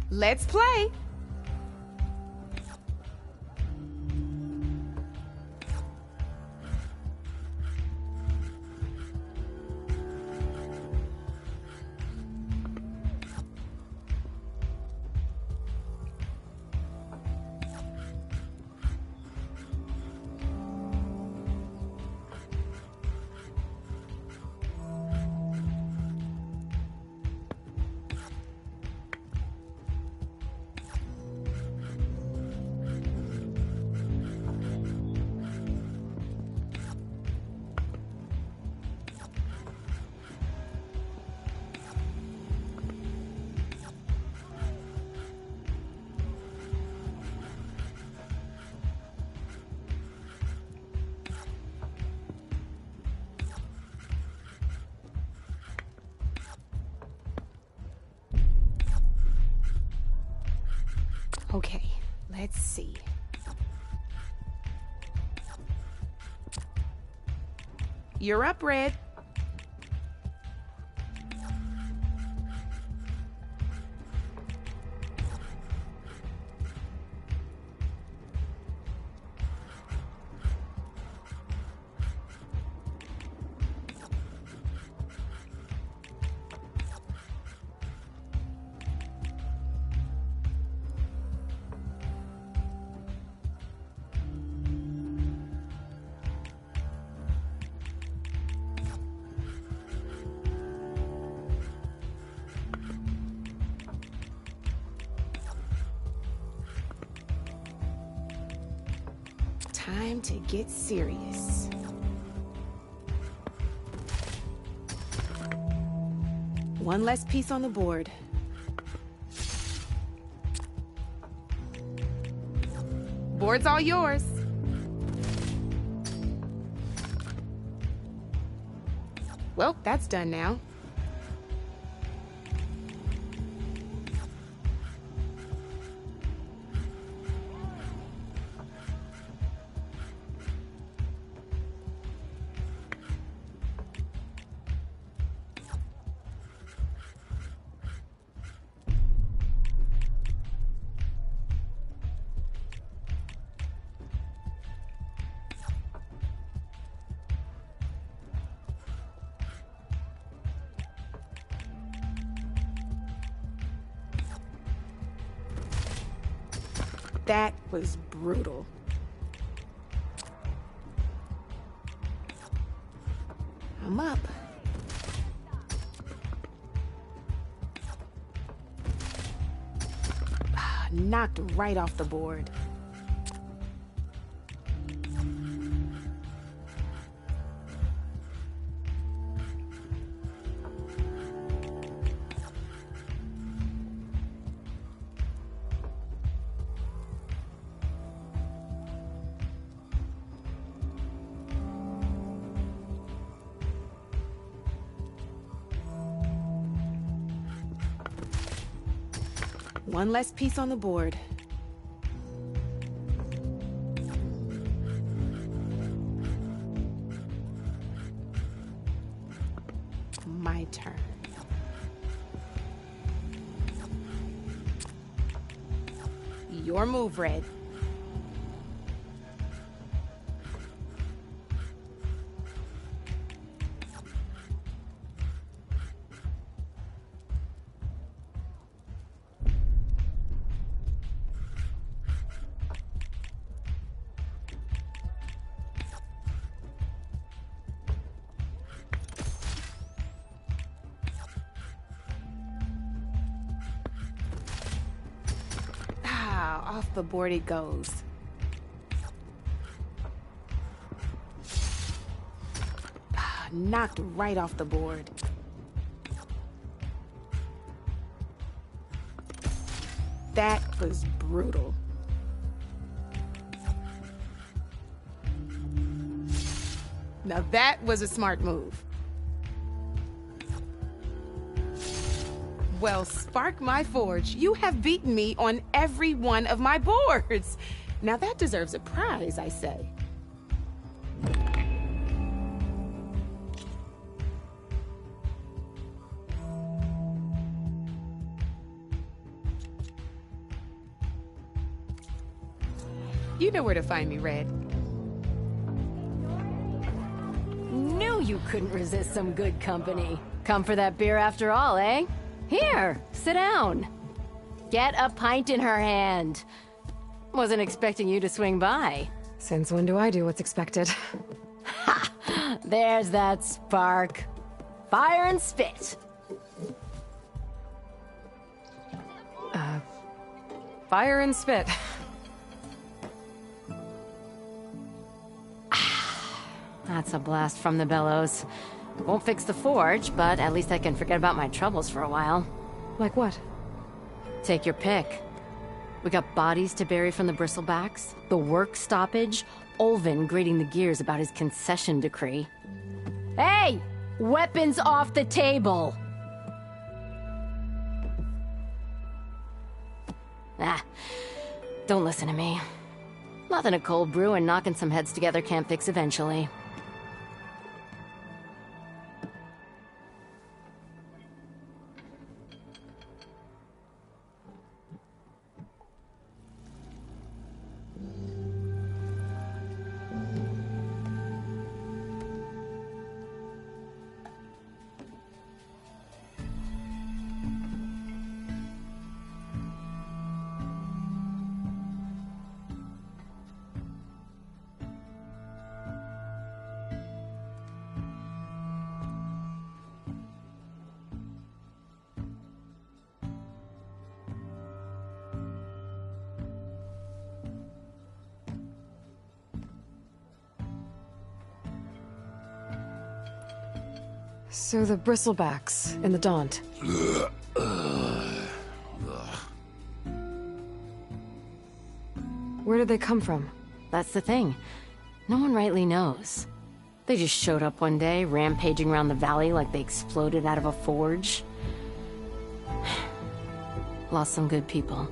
Let's play. Okay, let's see. You're up, Red. Time to get serious. One less piece on the board. Board's all yours. Well, that's done now. That was brutal. I'm up. Knocked right off the board. One less piece on the board. My turn. Your move, Red. Off the board it goes. Knocked right off the board. That was brutal. Now that was a smart move. Well, spark my forge. You have beaten me on every one of my boards. Now that deserves a prize, I say. You know where to find me, Red. Knew you couldn't resist some good company. Come for that beer after all, eh? Here, sit down. Get a pint in her hand. Wasn't expecting you to swing by. Since when do I do what's expected? Ha! There's that spark. Fire and spit. Fire and spit. That's a blast from the bellows. Won't fix the forge, but at least I can forget about my troubles for a while. Like what? Take your pick. We got bodies to bury from the bristlebacks, the work stoppage, Olvin grating the gears about his concession decree. Hey! Weapons off the table! Ah, don't listen to me. Nothing a cold brew and knocking some heads together can't fix eventually. So the bristlebacks in the Daunt. Where did they come from? That's the thing. No one rightly knows. They just showed up one day, rampaging around the valley like they exploded out of a forge. Lost some good people.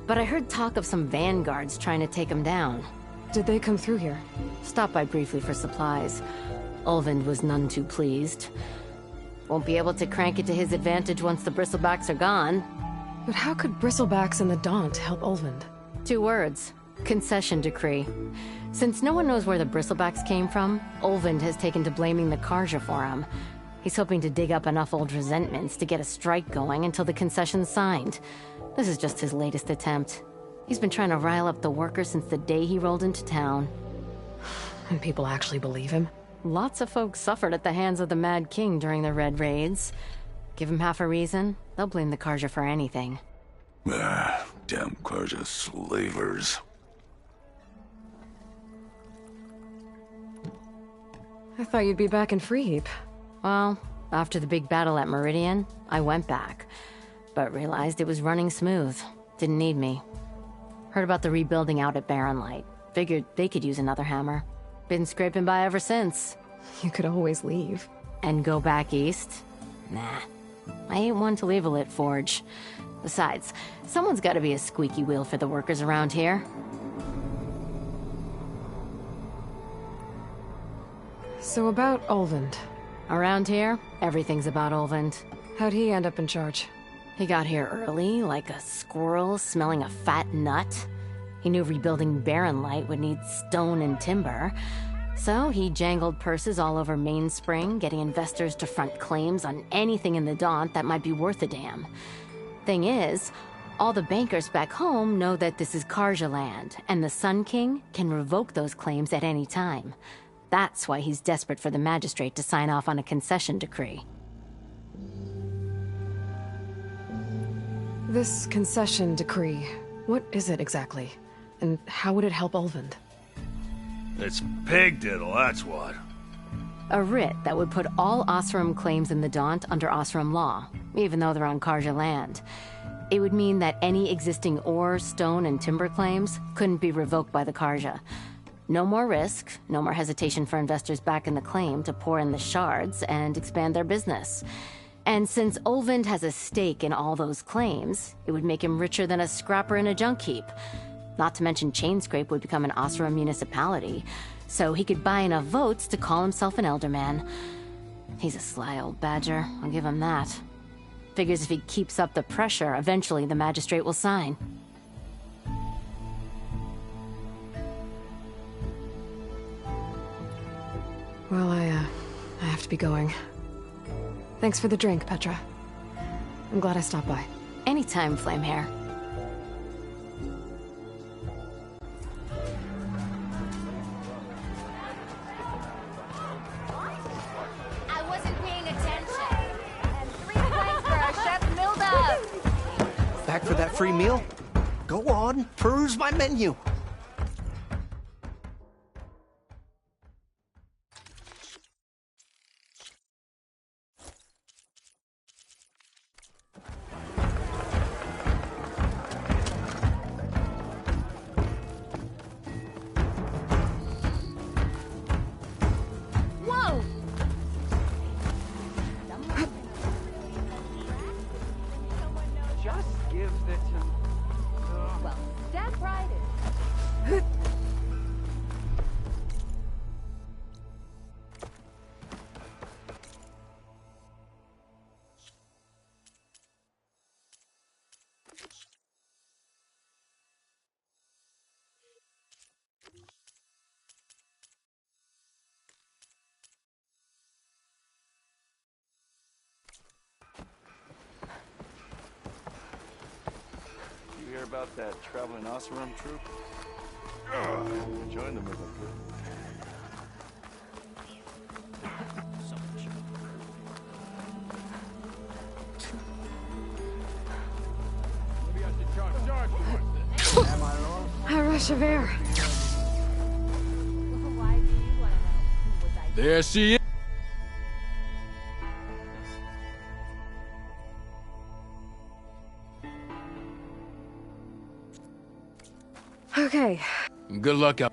But I heard talk of some vanguards trying to take them down. Did they come through here? Stopped by briefly for supplies. Olvind was none too pleased. Won't be able to crank it to his advantage once the bristlebacks are gone. But how could bristlebacks and the Daunt help Olvind? 2 words. Concession decree. Since no one knows where the bristlebacks came from, Olvind has taken to blaming the Carja for him. He's hoping to dig up enough old resentments to get a strike going until the concession's signed. This is just his latest attempt. He's been trying to rile up the workers since the day he rolled into town. And people actually believe him? Lots of folks suffered at the hands of the Mad King during the Red Raids. Give him half a reason, they'll blame the Carja for anything. Damn Carja slavers. I thought you'd be back in Freeheap. Well, after the big battle at Meridian, I went back. But realized it was running smooth. Didn't need me. Heard about the rebuilding out at Barren Light. Figured they could use another hammer. Been scraping by ever since. You could always leave. And go back east? Nah. I ain't one to leave a lit forge. Besides, someone's gotta be a squeaky wheel for the workers around here. So about Olvind. Around here, everything's about Olvind. How'd he end up in charge? He got here early, like a squirrel smelling a fat nut. He knew rebuilding Barren Light would need stone and timber. So he jangled purses all over Mainspring, getting investors to front claims on anything in the Daunt that might be worth a damn. Thing is, all the bankers back home know that this is Carja land, and the Sun King can revoke those claims at any time. That's why he's desperate for the magistrate to sign off on a concession decree. This concession decree, what is it exactly? And how would it help Olvind? It's pig diddle, that's what. A writ that would put all Osram claims in the Daunt under Osram law, even though they're on Carja land. It would mean that any existing ore, stone, and timber claims couldn't be revoked by the Carja. No more risk, no more hesitation for investors back in the claim to pour in the shards and expand their business. And since Olvind has a stake in all those claims, it would make him richer than a scrapper in a junk heap. Not to mention Chainscrape would become an Osram municipality, so he could buy enough votes to call himself an Elderman. He's a sly old badger, I'll give him that. Figures if he keeps up the pressure, eventually the magistrate will sign. Well, I have to be going. Thanks for the drink, Petra. I'm glad I stopped by. Anytime, Flamehair. I wasn't paying attention. And 3 points for our chef, Milda. Back for that free meal? Go on, peruse my menu. Whoa! Just give it to... Well, step right in. You hear about that traveling Oseram troop? Join them if I could. Maybe I should charge you one. Am I wrong? A rush of air. Why do you want to know? Was I There she is. Okay. Good luck out.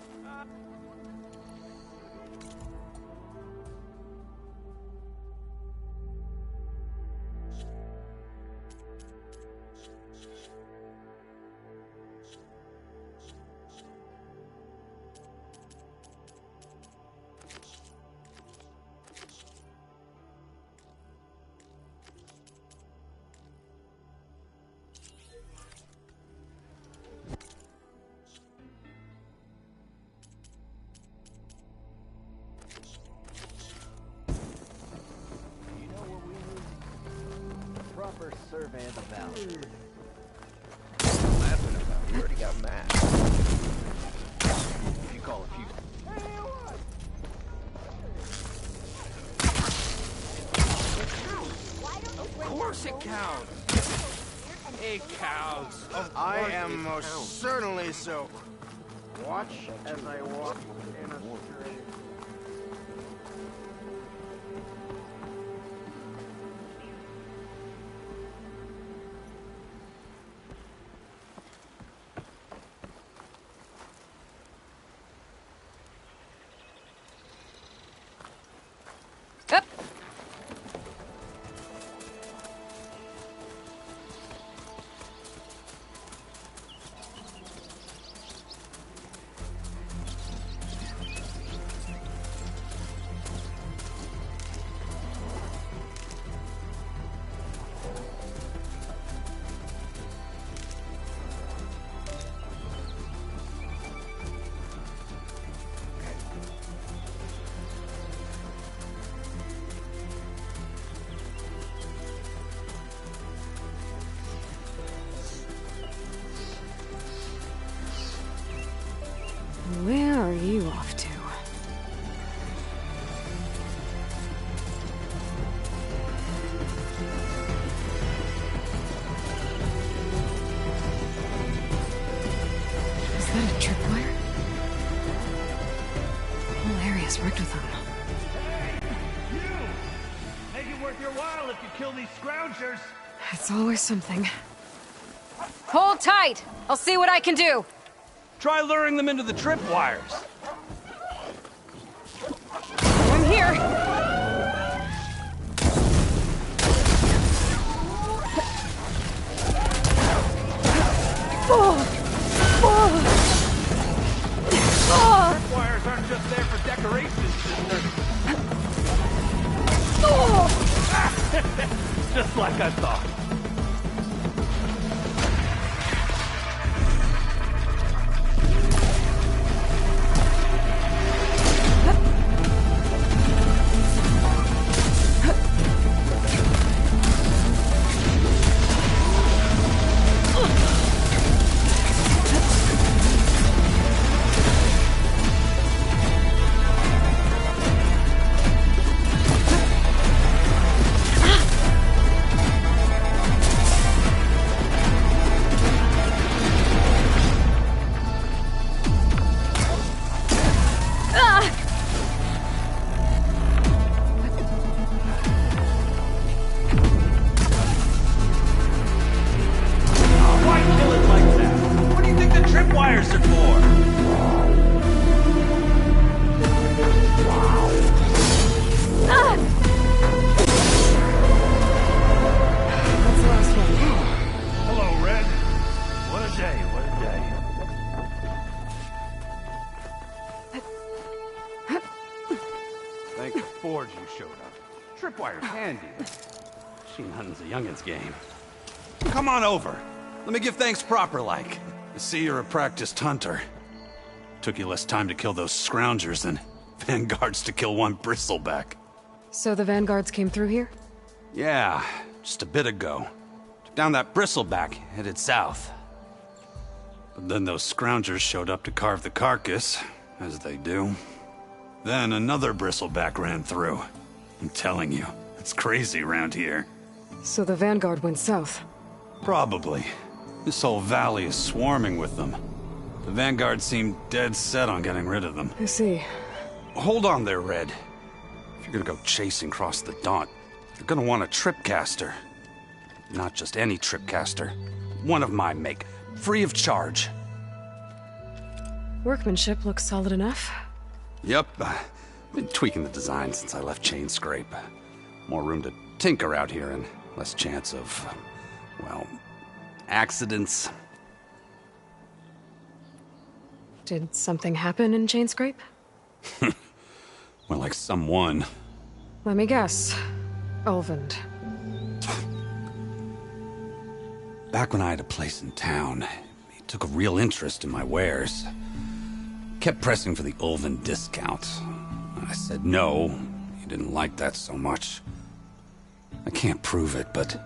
Proper survey of the valley. Laughing about. We already got maps. You call a few. Of course it counts. It counts. I am most certainly so. Watch as I walk in a straight. Up. Where are you off to? Is that a tripwire? The whole area's rigged with them. Make it worth your while if you kill these scroungers. It's always something. Hold tight! I'll see what I can do! Try luring them into the tripwires. I'm here! Tripwires aren't just there for decoration, sister. Just like I thought. Tripwire's handy. Machine hunting's a youngin's game. Come on over. Let me give thanks proper like. I see you're a practiced hunter. Took you less time to kill those scroungers than Vanguards to kill one bristleback. So the Vanguards came through here? Yeah, just a bit ago. Took down that bristleback, headed south. But then those scroungers showed up to carve the carcass, as they do. Then another bristleback ran through. I'm telling you, it's crazy around here. So the Vanguard went south? Probably. This whole valley is swarming with them. The Vanguard seemed dead set on getting rid of them. I see. Hold on there, Red. If you're gonna go chasing across the Daunt, you're gonna want a tripcaster. Not just any tripcaster. One of my make. Free of charge. Workmanship looks solid enough. Yep. Been tweaking the design since I left Chain Scrape. More room to tinker out here and less chance of, well, accidents. Did something happen in Chain Scrape? Well, like someone. Let me guess. Ulvund. Back when I had a place in town, he took a real interest in my wares. Kept pressing for the Ulvund discount. I said no. He didn't like that so much. I can't prove it, but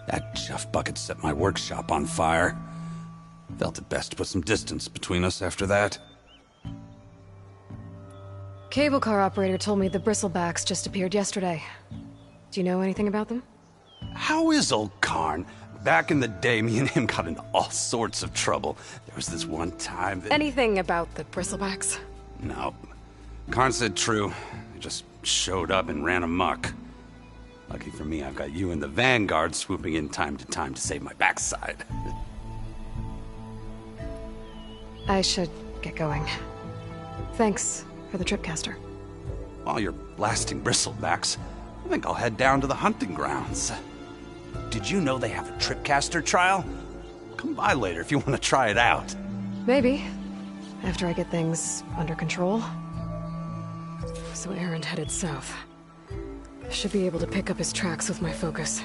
that chuff bucket set my workshop on fire. Felt it best to put some distance between us after that. Cable car operator told me the bristlebacks just appeared yesterday. Do you know anything about them? How is old Karn? Back in the day, me and him got into all sorts of trouble. There was this one time that... Anything about the bristlebacks? No. Karn said true. They just showed up and ran amok. Lucky for me, I've got you and the Vanguard swooping in time to save my backside. I should get going. Thanks for the tripcaster. While you're blasting bristlebacks, I think I'll head down to the hunting grounds. Did you know they have a tripcaster trial? Come by later if you want to try it out. Maybe. After I get things under control. So Erend headed south. Should be able to pick up his tracks with my focus.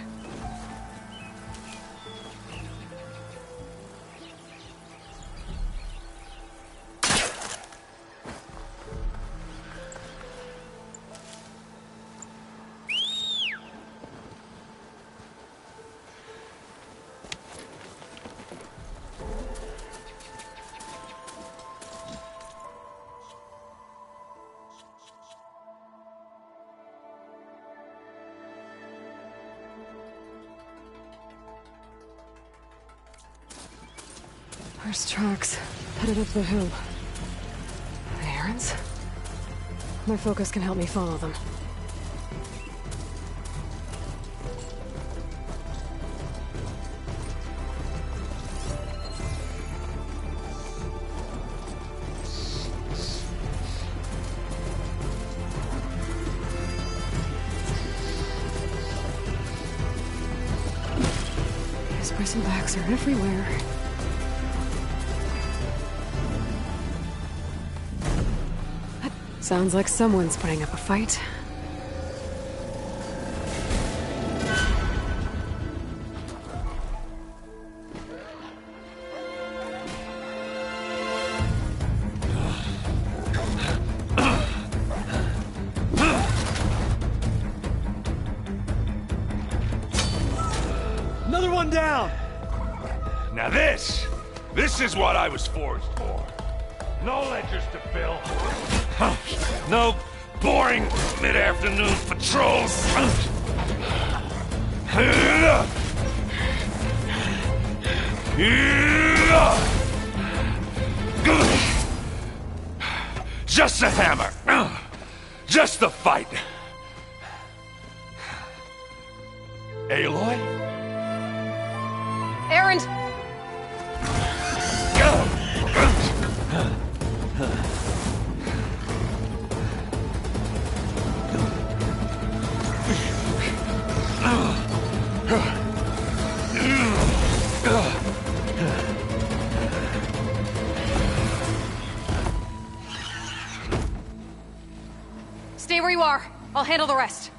There's tracks headed up the hill. The Erends? My focus can help me follow them. These bristlebacks are everywhere. Sounds like someone's putting up a fight. Another one down! Now this is what I was forged for. No ledgers to fill. No boring mid-afternoon patrols. Just a hammer. Just the fight. Aloy? Erend! Stay where you are. I'll handle the rest.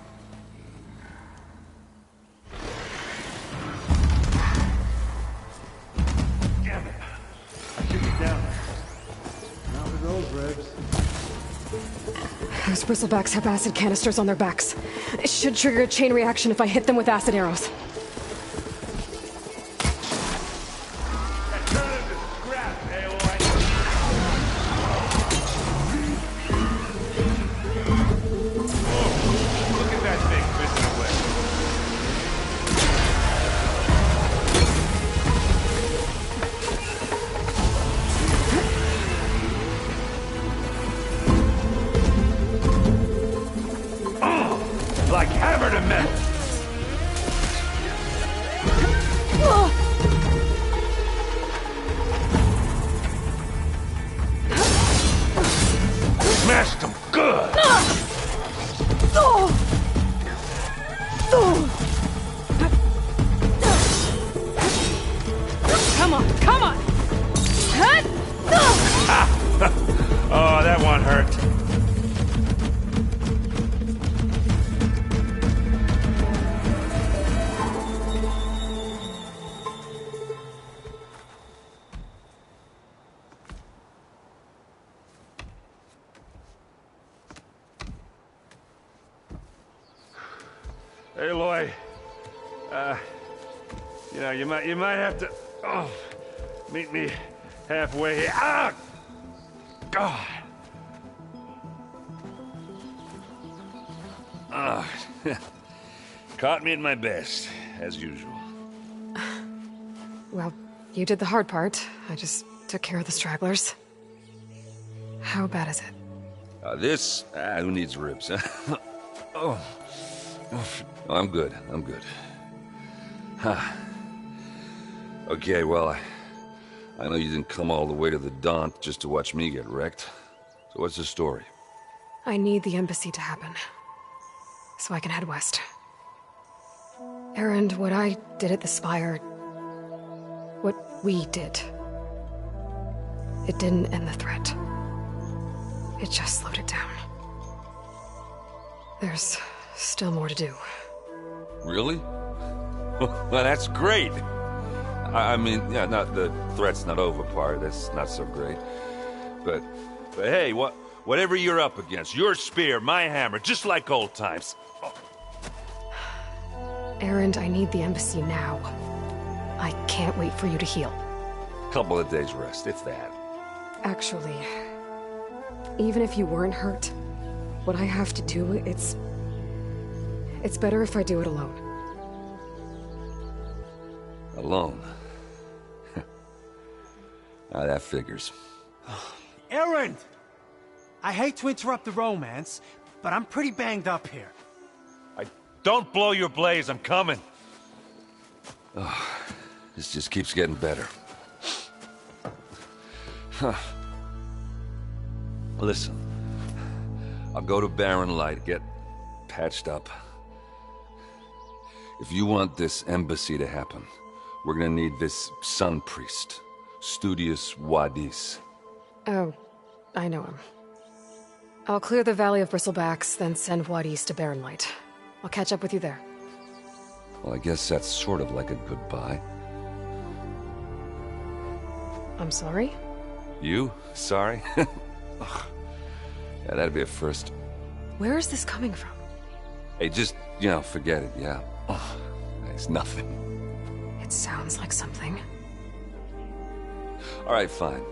Those bristlebacks have acid canisters on their backs. It should trigger a chain reaction if I hit them with acid arrows. Like hammer to metal. Smashed him good. Come on, come on! Oh, that one hurt. Hey, Aloy. You might have to meet me halfway here. Ah! God. Caught me at my best, as usual. Well, you did the hard part. I just took care of the stragglers. How bad is it? Who needs ribs, huh? Oh, I'm good. I'm good. Huh. Okay, well, I know you didn't come all the way to the Daunt just to watch me get wrecked. So what's the story? I need the embassy to happen, so I can head west. Erend, what I did at the Spire, what we did, it didn't end the threat. It just slowed it down. There's still more to do. Really? Well, that's great. I mean, yeah, not the threat's not over part. That's not so great. But hey, whatever you're up against, your spear, my hammer, just like old times. Erend, I need the embassy now. I can't wait for you to heal. Couple of days rest, if that. Actually, even if you weren't hurt, what I have to do, it's better if I do it alone. Alone? Now that figures. Erend! I hate to interrupt the romance, but I'm pretty banged up here. Don't blow your blaze, I'm coming. Oh, this just keeps getting better. Huh. Listen, I'll go to Barren Light, get patched up. If you want this embassy to happen, we're gonna need this sun priest, Studius Wadis. Oh, I know him. I'll clear the Valley of Bristlebacks, then send Wadis to Barren Light. I'll catch up with you there. Well, I guess that's sort of like a goodbye. I'm sorry? You? Sorry? Ugh. Yeah, that'd be a first. Where is this coming from? Hey, just, forget it, yeah. Oh, it's nothing. It sounds like something. All right, fine.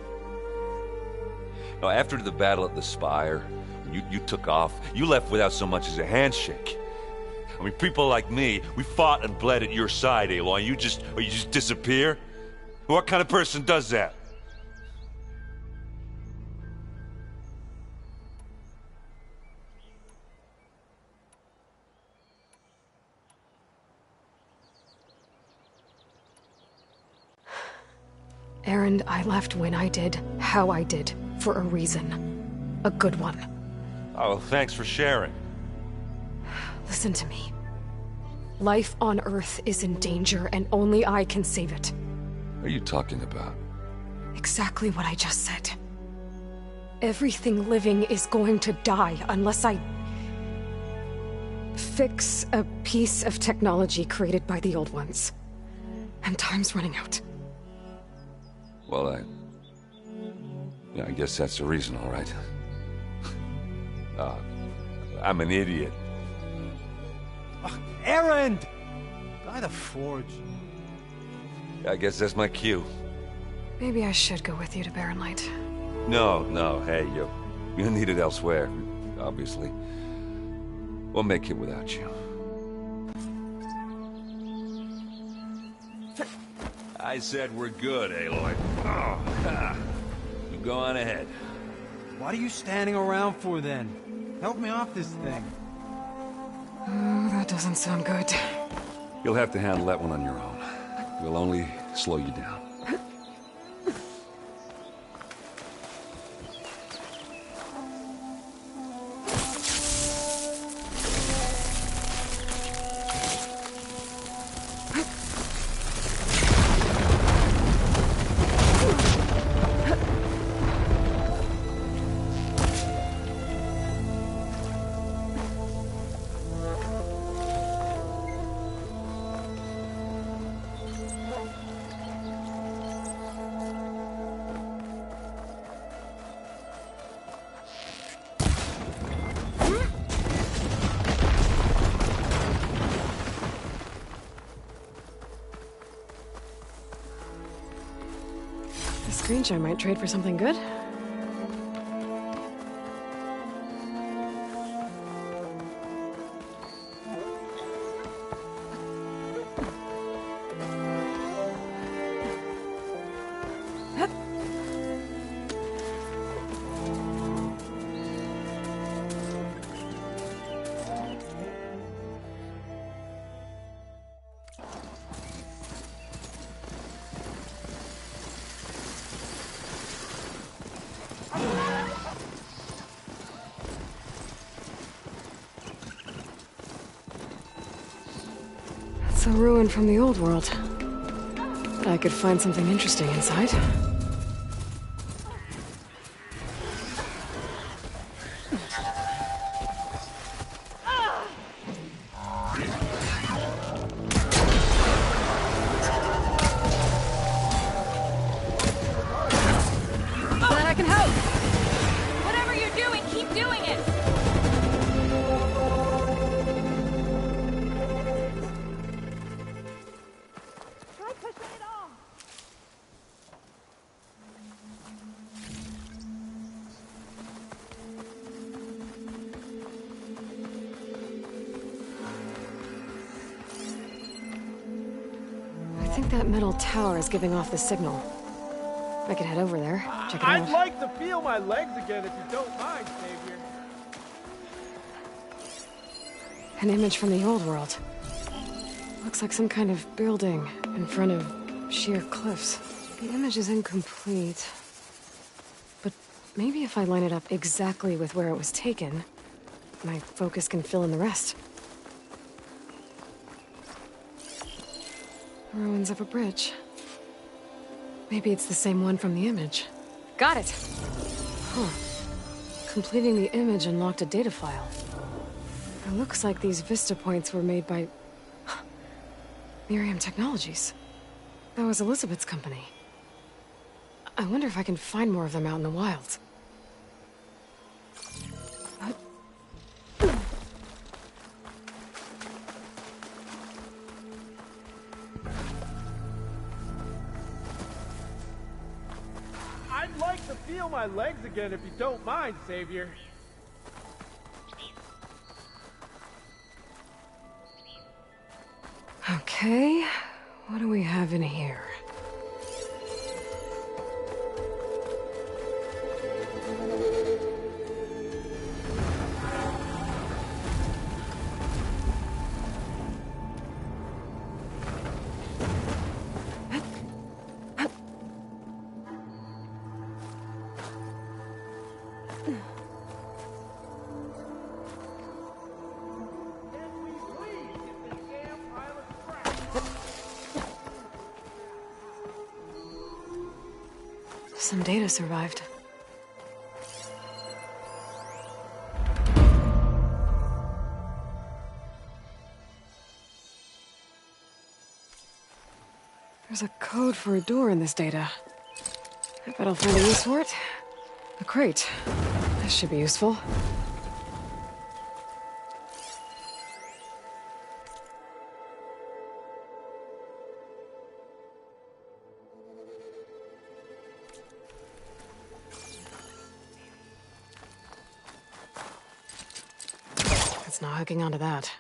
Now, after the battle at the Spire, you took off, you left without so much as a handshake. I mean, people like me, we fought and bled at your side, Aloy. You just disappear? What kind of person does that? Erend, I left when I did, how I did, for a reason. A good one. Oh, well, thanks for sharing. Listen to me. Life on Earth is in danger, and only I can save it. What are you talking about? Exactly what I just said. Everything living is going to die unless I fix a piece of technology created by the Old Ones. And time's running out. Well, I guess that's the reason, all right. I'm an idiot. Erend! By the forge. I guess that's my cue. Maybe I should go with you to Barren Light. No, hey, you need it elsewhere, obviously. We'll make it without you. I said we're good, Aloy. You go on ahead. What are you standing around for then? Help me off this thing. Oh, that doesn't sound good. You'll have to handle that one on your own. We'll only slow you down. Screenshot I might trade for something good. It's a ruin from the old world. But I could find something interesting inside. Glad I can help! Whatever you're doing, keep doing it! Try pushing it off! I think that metal tower is giving off the signal. I could head over there, check it out. I'd like to feel my legs again if you don't mind, Savior. An image from the old world. Looks like some kind of building in front of sheer cliffs. The image is incomplete. But maybe if I line it up exactly with where it was taken, my focus can fill in the rest. Ruins of a bridge. Maybe it's the same one from the image. Got it! Huh. Completing the image unlocked a data file. It looks like these Vista points were made by... Miriam Technologies. That was Elizabeth's company. I wonder if I can find more of them out in the wilds. I'd like to feel my legs again if you don't mind, Savior. Okay, what do we have in here? Some data survived. There's a code for a door in this data. I bet I'll find a use for it. A crate. This should be useful. sense not hooking onto that.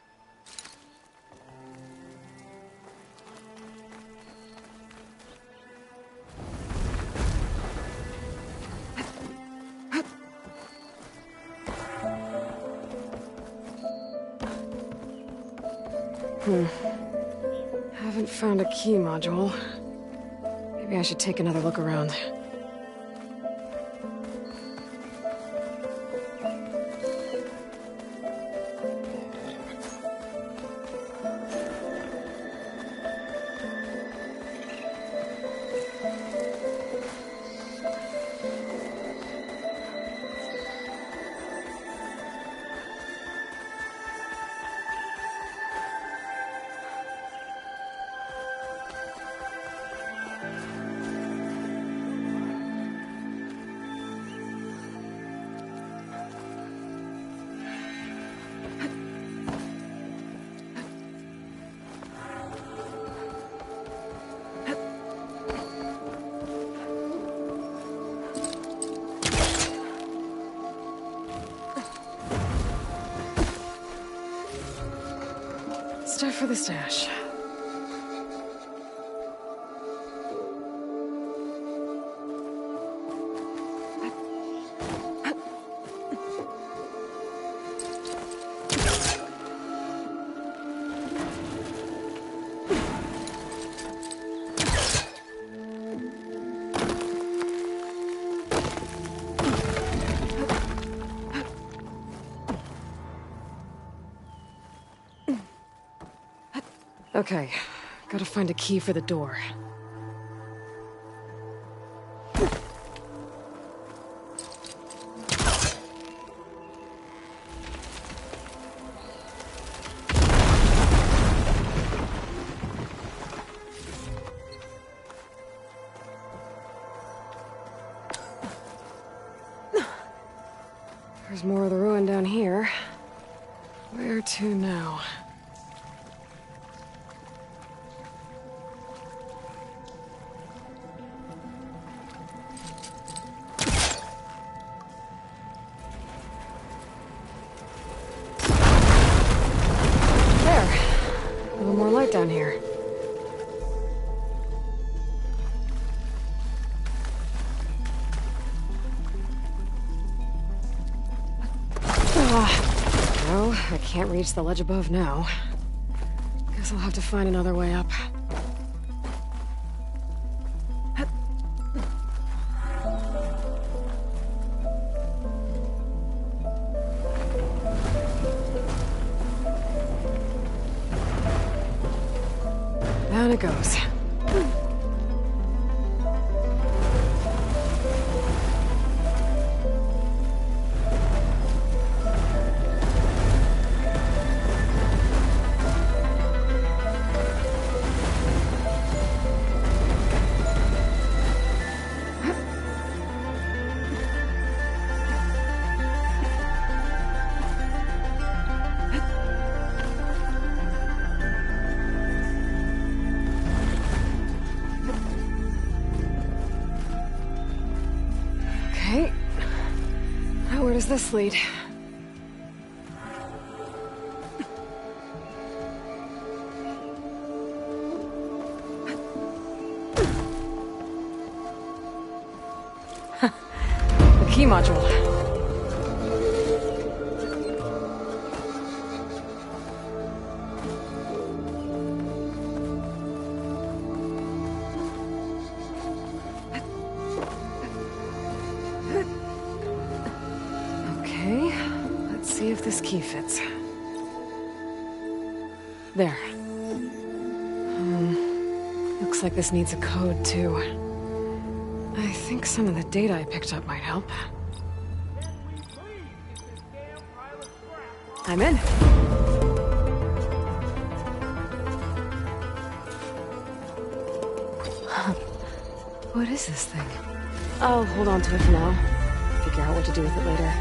Haven't found a key module. Maybe I should take another look around. Stuff for the stash. Okay, gotta find a key for the door. There's more of the ruin down here. Where to now? Down here. No, I can't reach the ledge above now. Guess I'll have to find another way up. Down it goes. Okay. Now where does this lead? The key module. See if this key fits. There. Looks like this needs a code, too. I think some of the data I picked up might help. I'm in. What is this thing? I'll hold on to it for now. Figure out what to do with it later.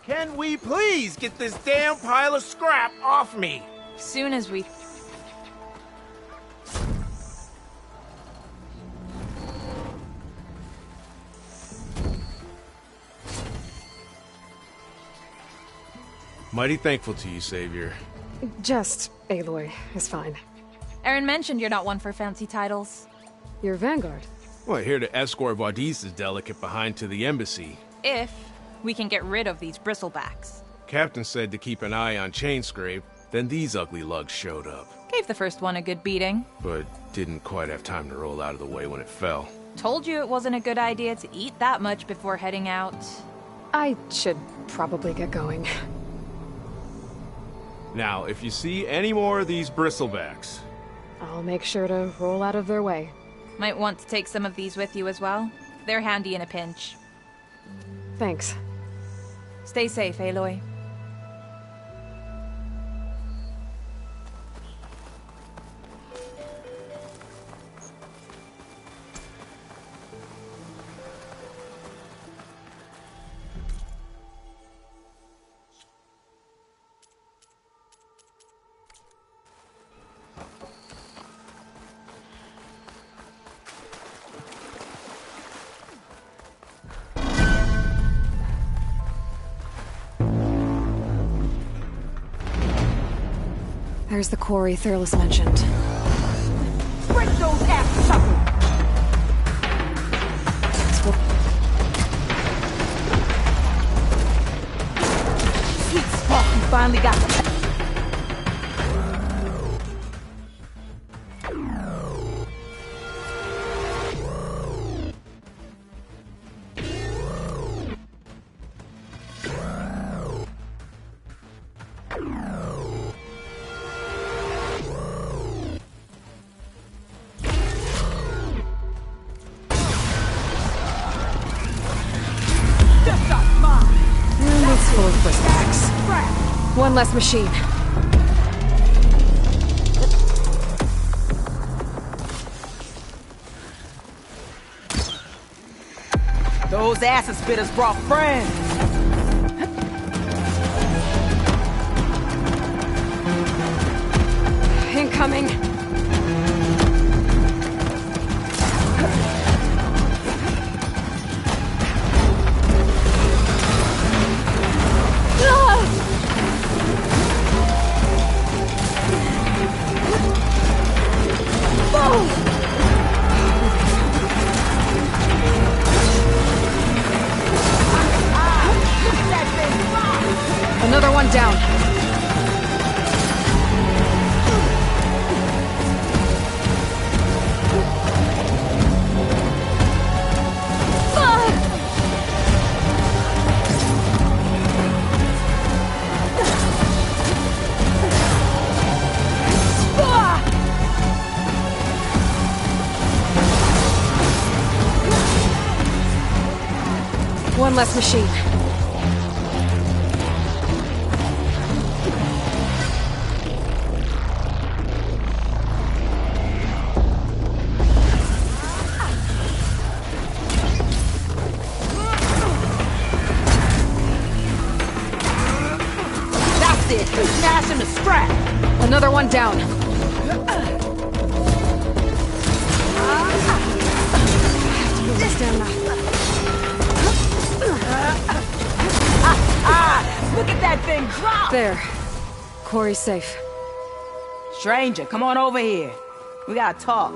Can we please get this damn pile of scrap off me? Soon as we... Mighty thankful to you, Savior. Just Aloy is fine. Aaron mentioned you're not one for fancy titles. You're Vanguard. Well, here to escort Wadis's delicate behind to the embassy. If we can get rid of these bristlebacks. Captain said to keep an eye on Chainscrape, then these ugly lugs showed up. Gave the first one a good beating. But didn't quite have time to roll out of the way when it fell. Told you it wasn't a good idea to eat that much before heading out. I should probably get going. Now, if you see any more of these bristlebacks... I'll make sure to roll out of their way. Might want to take some of these with you as well. They're handy in a pinch. Thanks. Stay safe, Aloy. There's the quarry Thurles mentioned. Break those asses up! Sweet spot, you finally got the... Full of bristlebacks. One less machine. Those acid spitters brought friends. Incoming. Another one down. One less machine. That's it. Smash him to scrap. Another one down. Look at that thing drop! There. Quarry's safe. Stranger, come on over here. We gotta talk.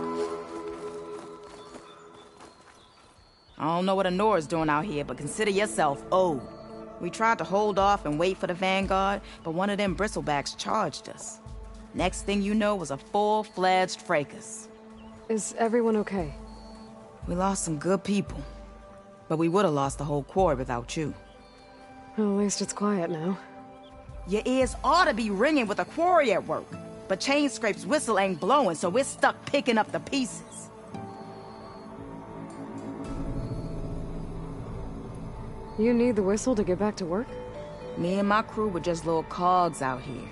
I don't know what Anora's doing out here, but consider yourself owed. We tried to hold off and wait for the Vanguard, but one of them bristlebacks charged us. Next thing you know was a full-fledged fracas. Is everyone okay? We lost some good people, but we would have lost the whole quarry without you. Well, at least it's quiet now. Your ears ought to be ringing with a quarry at work, but Chainscrape's whistle ain't blowing, so we're stuck picking up the pieces. You need the whistle to get back to work? Me and my crew were just little cogs out here.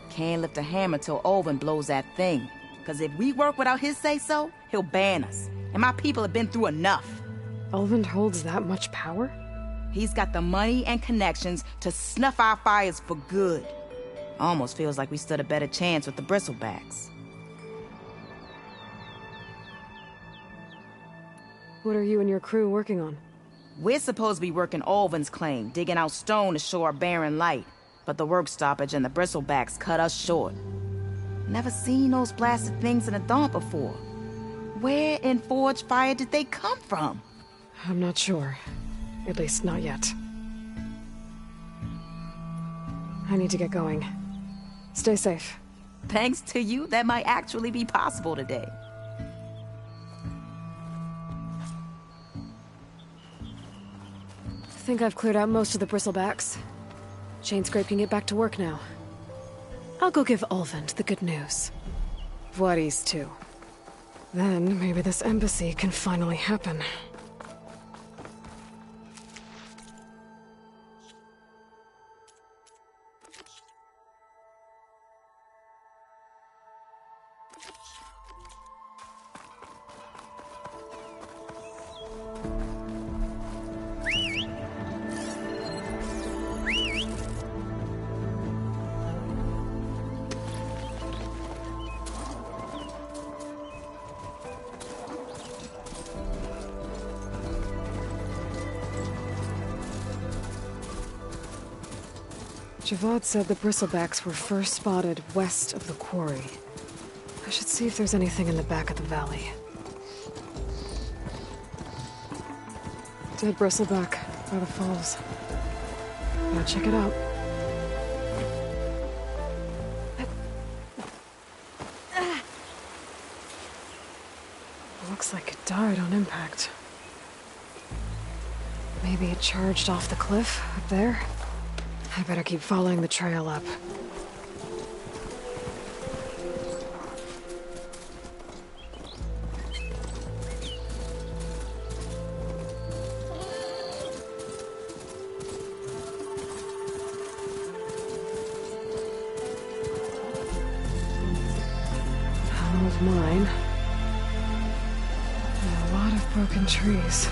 Can't lift a hammer till Olvin blows that thing. Cause if we work without his say-so, he'll ban us. And my people have been through enough. Olvin holds that much power? He's got the money and connections to snuff our fires for good. Almost feels like we stood a better chance with the Bristlebacks. What are you and your crew working on? We're supposed to be working Olvin's claim, digging out stone to show our barren light. But the work stoppage and the Bristlebacks cut us short. Never seen those blasted things in a Daunt before. Where in Forge Fire did they come from? I'm not sure. At least not yet. I need to get going. Stay safe. Thanks to you, that might actually be possible today. I think I've cleared out most of the Bristlebacks. Chainscrape can get back to work now. I'll go give Olvin the good news. Voorhis too. Then maybe this embassy can finally happen. Javad said the Bristlebacks were first spotted west of the quarry. I should see if there's anything in the back of the valley. Dead Bristleback by the falls. Gotta check it out. Looks like it died on impact. Maybe it charged off the cliff up there? I better keep following the trail up. Home of mine. And a lot of broken trees.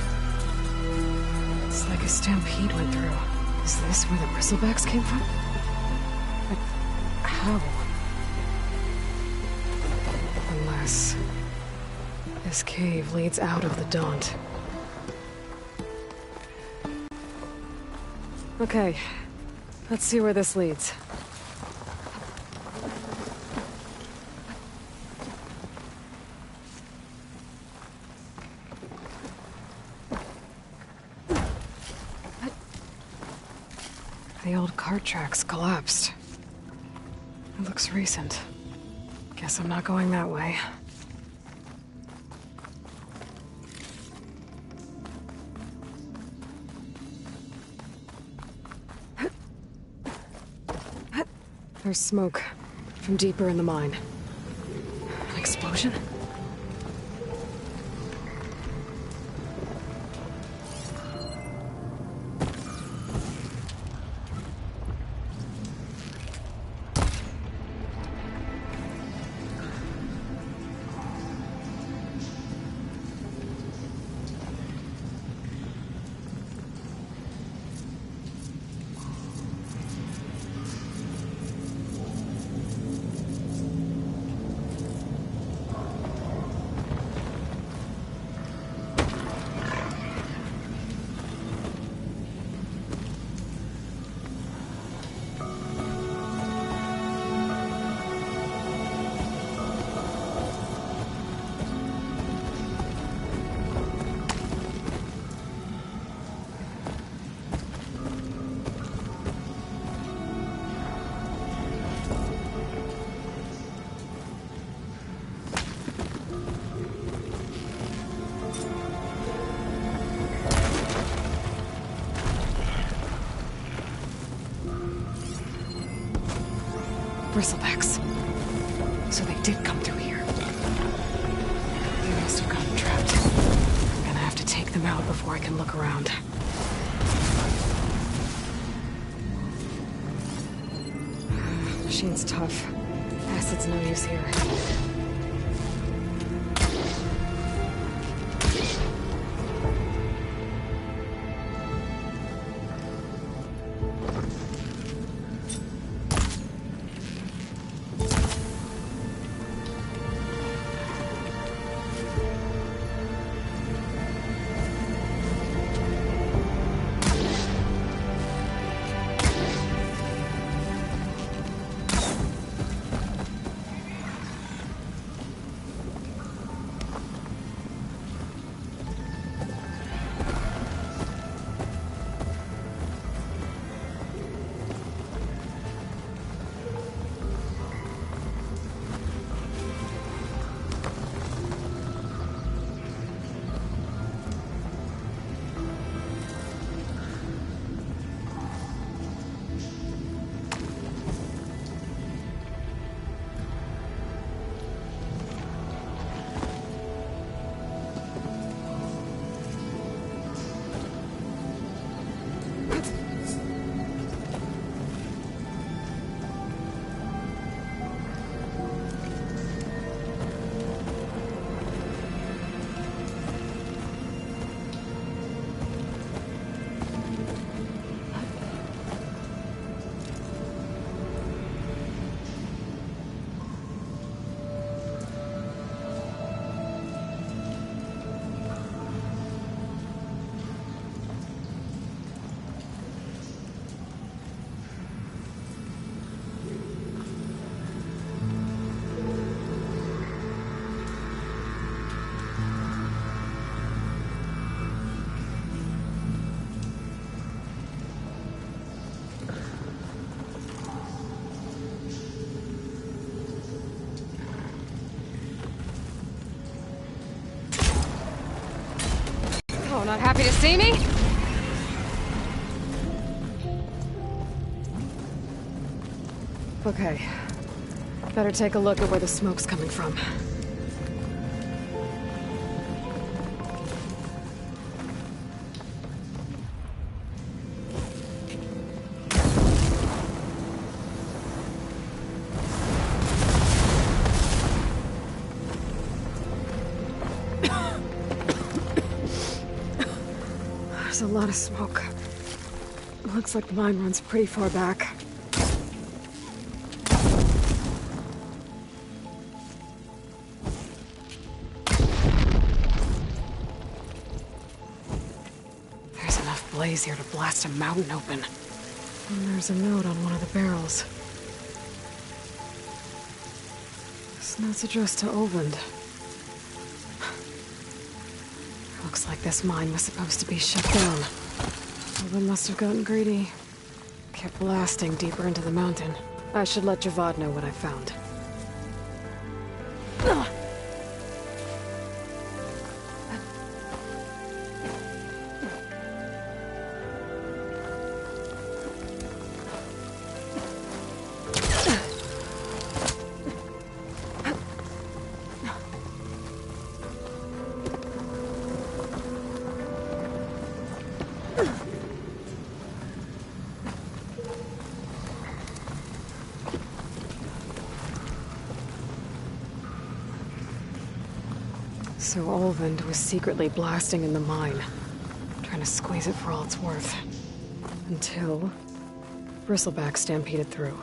It's like a stampede went through. Is this where the Bristlebacks came from? But how? Unless this cave leads out of the Daunt. Okay, let's see where this leads. The old cart tracks collapsed. It looks recent. Guess I'm not going that way. There's smoke from deeper in the mine. An explosion? Bristlebacks. So they did come through here. They must have gotten trapped. I'm gonna have to take them out before I can look around. Machine's tough. Acid's no use here. Oh, not happy to see me? Okay. Better take a look at where the smoke's coming from. There's a lot of smoke. Looks like the mine runs pretty far back. There's enough blaze here to blast a mountain open. And there's a note on one of the barrels. This note's addressed to Olvend. Looks like this mine was supposed to be shut down. Olvend must have gotten greedy. Kept blasting deeper into the mountain. I should let Javad know what I found. So Olvend was secretly blasting in the mine, trying to squeeze it for all it's worth. Until Bristleback stampeded through.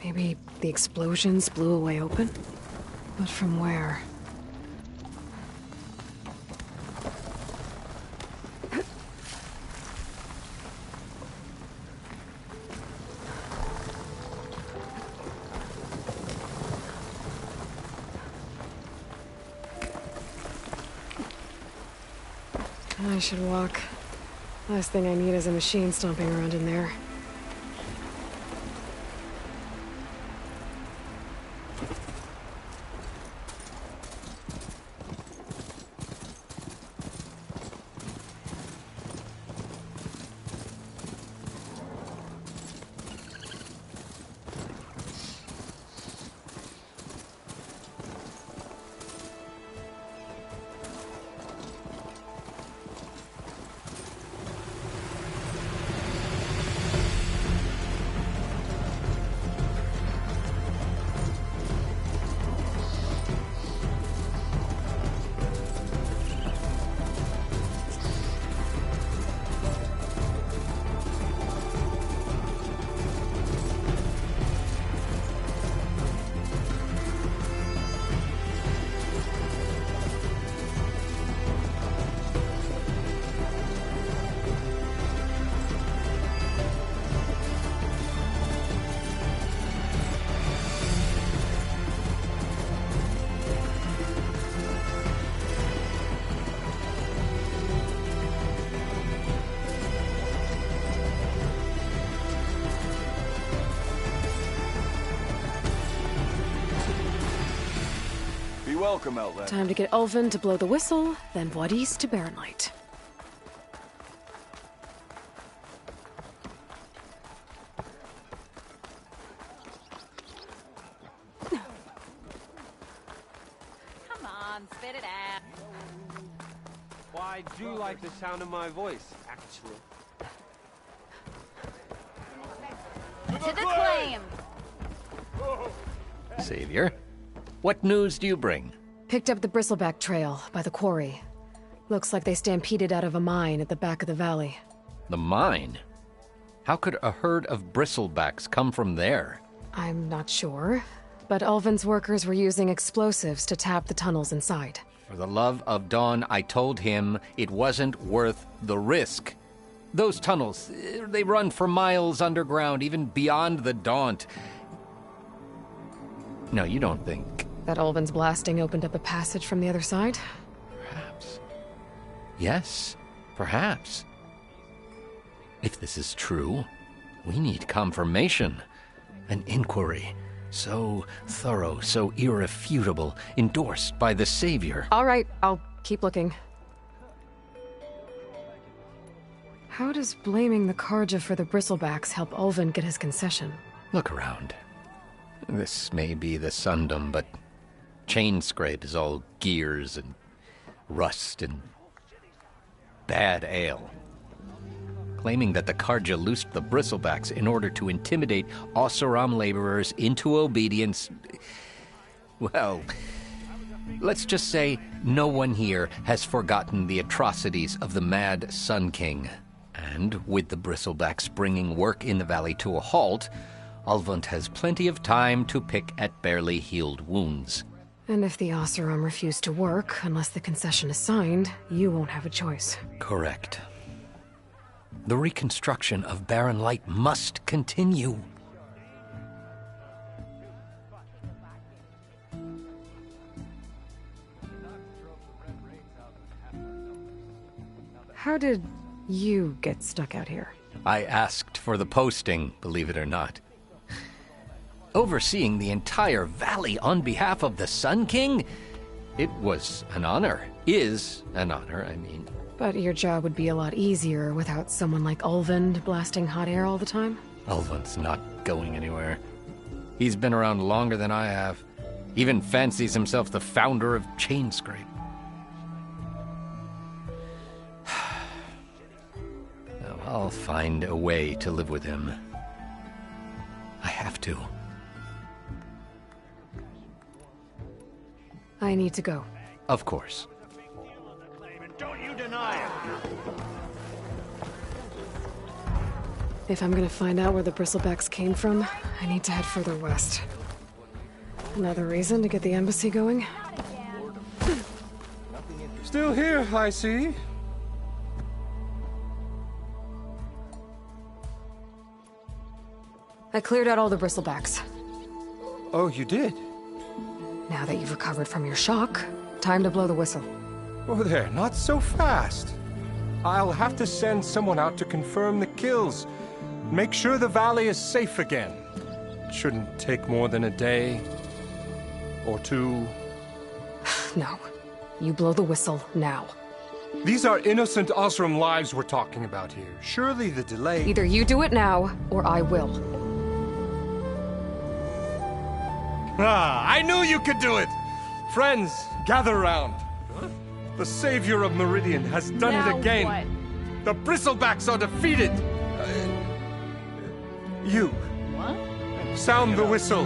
Maybe the explosions blew a way open? But from where? I should walk. Last thing I need is a machine stomping around in there. welcome, Outlander. Time to get Ulvin to blow the whistle, then Wadis to Barren Light. Come on, spit it out. Well, I do like the sound of my voice, actually. To the claim! Savior, what news do you bring? Picked up the Bristleback Trail by the quarry. Looks like they stampeded out of a mine at the back of the valley. The mine? How could a herd of bristlebacks come from there? I'm not sure, but Ulvin's workers were using explosives to tap the tunnels inside. For the love of Dawn, I told him it wasn't worth the risk. Those tunnels, they run for miles underground, even beyond the Daunt. No, you don't think... That Ulvin's blasting opened up a passage from the other side? Perhaps. Yes, perhaps. If this is true, we need confirmation. An inquiry. So thorough, so irrefutable, endorsed by the Savior. All right, I'll keep looking. How does blaming the Karja for the Bristlebacks help Ulvin get his concession? Look around. This may be the Sundom, but Chainscrape is all gears and rust and bad ale. Claiming that the Karja loosed the Bristlebacks in order to intimidate Oseram laborers into obedience... Well, let's just say no one here has forgotten the atrocities of the Mad Sun King. And with the Bristlebacks bringing work in the valley to a halt, Ulvund has plenty of time to pick at barely healed wounds. And if the Oseram refuse to work, unless the concession is signed, you won't have a choice. Correct. The reconstruction of Barren Light must continue. How did you get stuck out here? I asked for the posting, believe it or not. Overseeing the entire valley on behalf of the Sun King? It was an honor. Is an honor, I mean. But your job would be a lot easier without someone like Ulvund blasting hot air all the time? Ulvund's not going anywhere. He's been around longer than I have. Even fancies himself the founder of Chainscrape. I'll find a way to live with him. I have to. I need to go. Of course. Don't you deny it! If I'm gonna find out where the Bristlebacks came from, I need to head further west. Another reason to get the embassy going? Still here, I see. I cleared out all the Bristlebacks. Oh, you did? Now that you've recovered from your shock, time to blow the whistle. Oh there, not so fast. I'll have to send someone out to confirm the kills. Make sure the valley is safe again. It shouldn't take more than a day. Or two. No. You blow the whistle now. These are innocent Osram lives we're talking about here. Surely the delay... Either you do it now, or I will. Ah, I knew you could do it! Friends, gather round. The savior of Meridian has done it again. What? The Bristlebacks are defeated. You. What? Sound the whistle.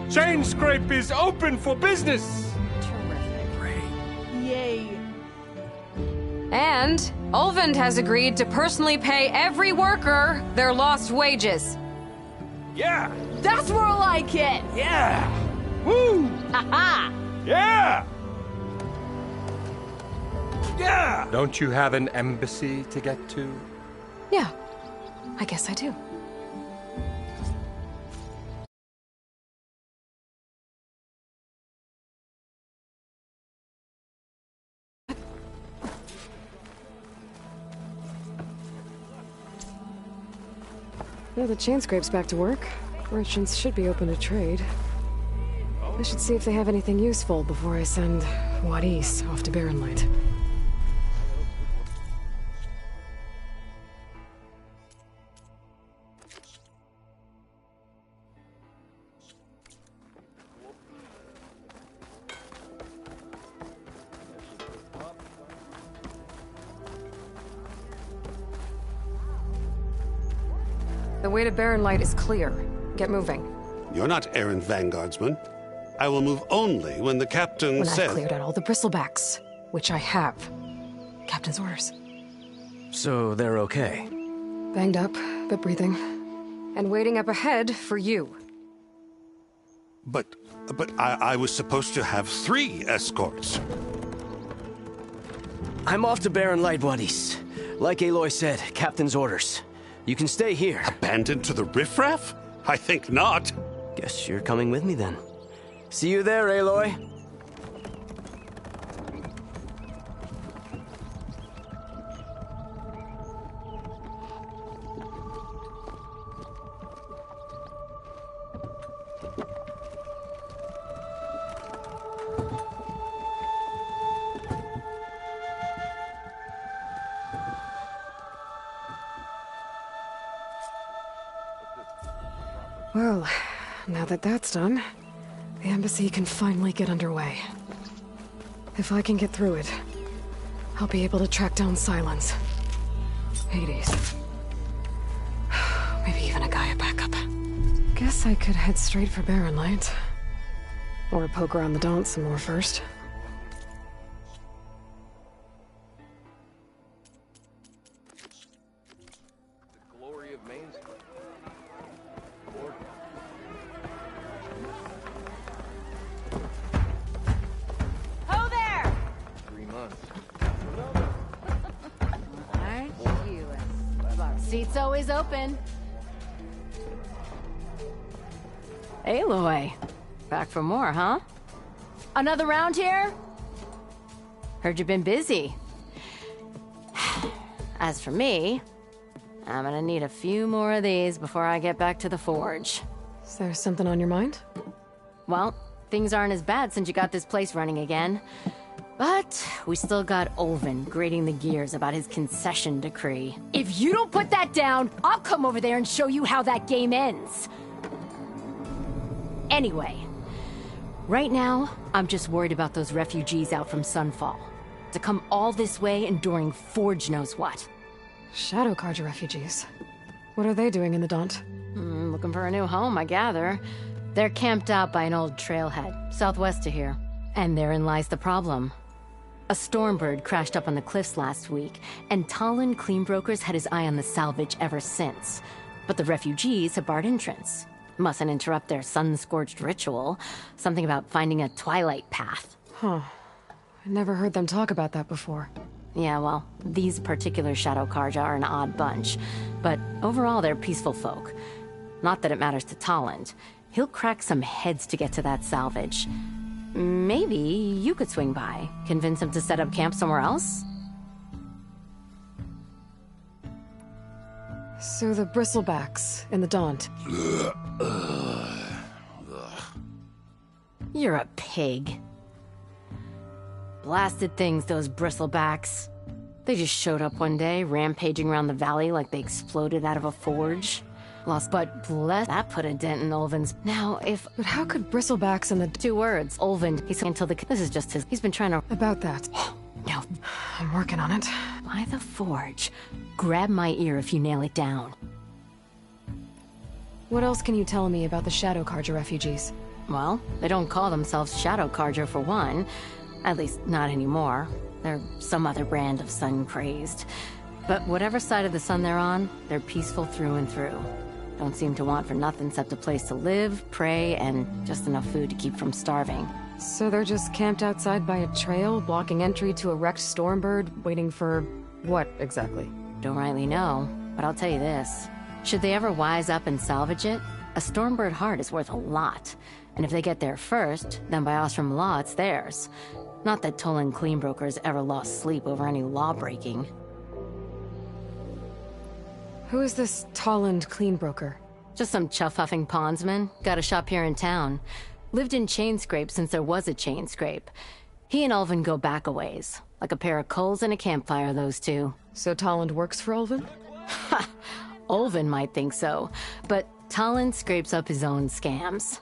Chainscrape is open for business. Terrific. Yay. And Ulvund has agreed to personally pay every worker their lost wages. Yeah! That's more like it! Yeah! Woo! Ha-ha! Yeah! Yeah! Don't you have an embassy to get to? Yeah, I guess I do. Now the Chainscrape's back to work. Merchants should be open to trade. I should see if they have anything useful before I send Wadis off to Barren Light. The way to Barren Light is clear. Get moving. You're not errant vanguardsman. I will move only when the captain When says... I've cleared out all the bristlebacks, which I have. Captain's orders. So they're okay? Banged up, but breathing. And waiting up ahead for you. But I was supposed to have 3 escorts. I'm off to Barren Light, Wadis. Like Aloy said, Captain's orders. You can stay here. Abandoned to the riffraff? I think not. Guess you're coming with me then. See you there, Aloy. Well, now that that's done, the embassy can finally get underway. If I can get through it, I'll be able to track down Silence, Hades, maybe even a Gaia backup. Guess I could head straight for Barren Light. Or poke around the Daunt some more first. Ho there! 3 months. Aren't you a slut? Seat's always open. Aloy. Back for more, huh? Another round here? Heard you've been busy. As for me, I'm gonna need a few more of these before I get back to the forge. Is there something on your mind? Well, things aren't as bad since you got this place running again. But we still got Olvin grating the gears about his concession decree. If you don't put that down, I'll come over there and show you how that game ends. Anyway, right now, I'm just worried about those refugees out from Sunfall. To come all this way enduring Forge knows what. Shadow Carja refugees. What are they doing in the Daunt? Looking for a new home, I gather. They're camped out by an old trailhead, southwest of here. And therein lies the problem. A Stormbird crashed up on the cliffs last week, and Talon Cleanbrokers had his eye on the salvage ever since. But the refugees have barred entrance. Mustn't interrupt their sun-scorched ritual. Something about finding a twilight path. Huh. I never heard them talk about that before. Yeah, well, these particular Shadow Carja are an odd bunch. But overall, they're peaceful folk. Not that it matters to Talon. He'll crack some heads to get to that salvage. Maybe you could swing by, convince him to set up camp somewhere else? So the Bristlebacks in the Daunt. You're a pig. Blasted things, those Bristlebacks. They just showed up one day, rampaging around the valley like they exploded out of a forge. Lost, but bless, that put a dent in Olvin's. Now, if... But how could Bristlebacks in the... 2 words. Olvin, he's until the... This is just his... He's been trying to... About that. No. I'm working on it. By the forge. Grab my ear if you nail it down. What else can you tell me about the Shadow Carja refugees? Well, they don't call themselves Shadow Carja for one. At least, not anymore. They're some other brand of sun-crazed. But whatever side of the sun they're on, they're peaceful through and through. Don't seem to want for nothing except a place to live, pray, and just enough food to keep from starving. So they're just camped outside by a trail, blocking entry to a wrecked Stormbird, waiting for... what, exactly? Don't rightly know, but I'll tell you this. Should they ever wise up and salvage it, a Stormbird heart is worth a lot. And if they get there first, then by Ostrom law, it's theirs. Not that Tolan Cleanbrokers ever lost sleep over any law-breaking. Who is this Talland Cleanbroker? Just some chuff-huffing pondsman. Got a shop here in town. Lived in Chainscrape since there was a Chainscrape. He and Ulvin go back a ways. Like a pair of coals and a campfire, those two. So Tolland works for Ulvin? Ha! Ulvin might think so, but Tolland scrapes up his own scams.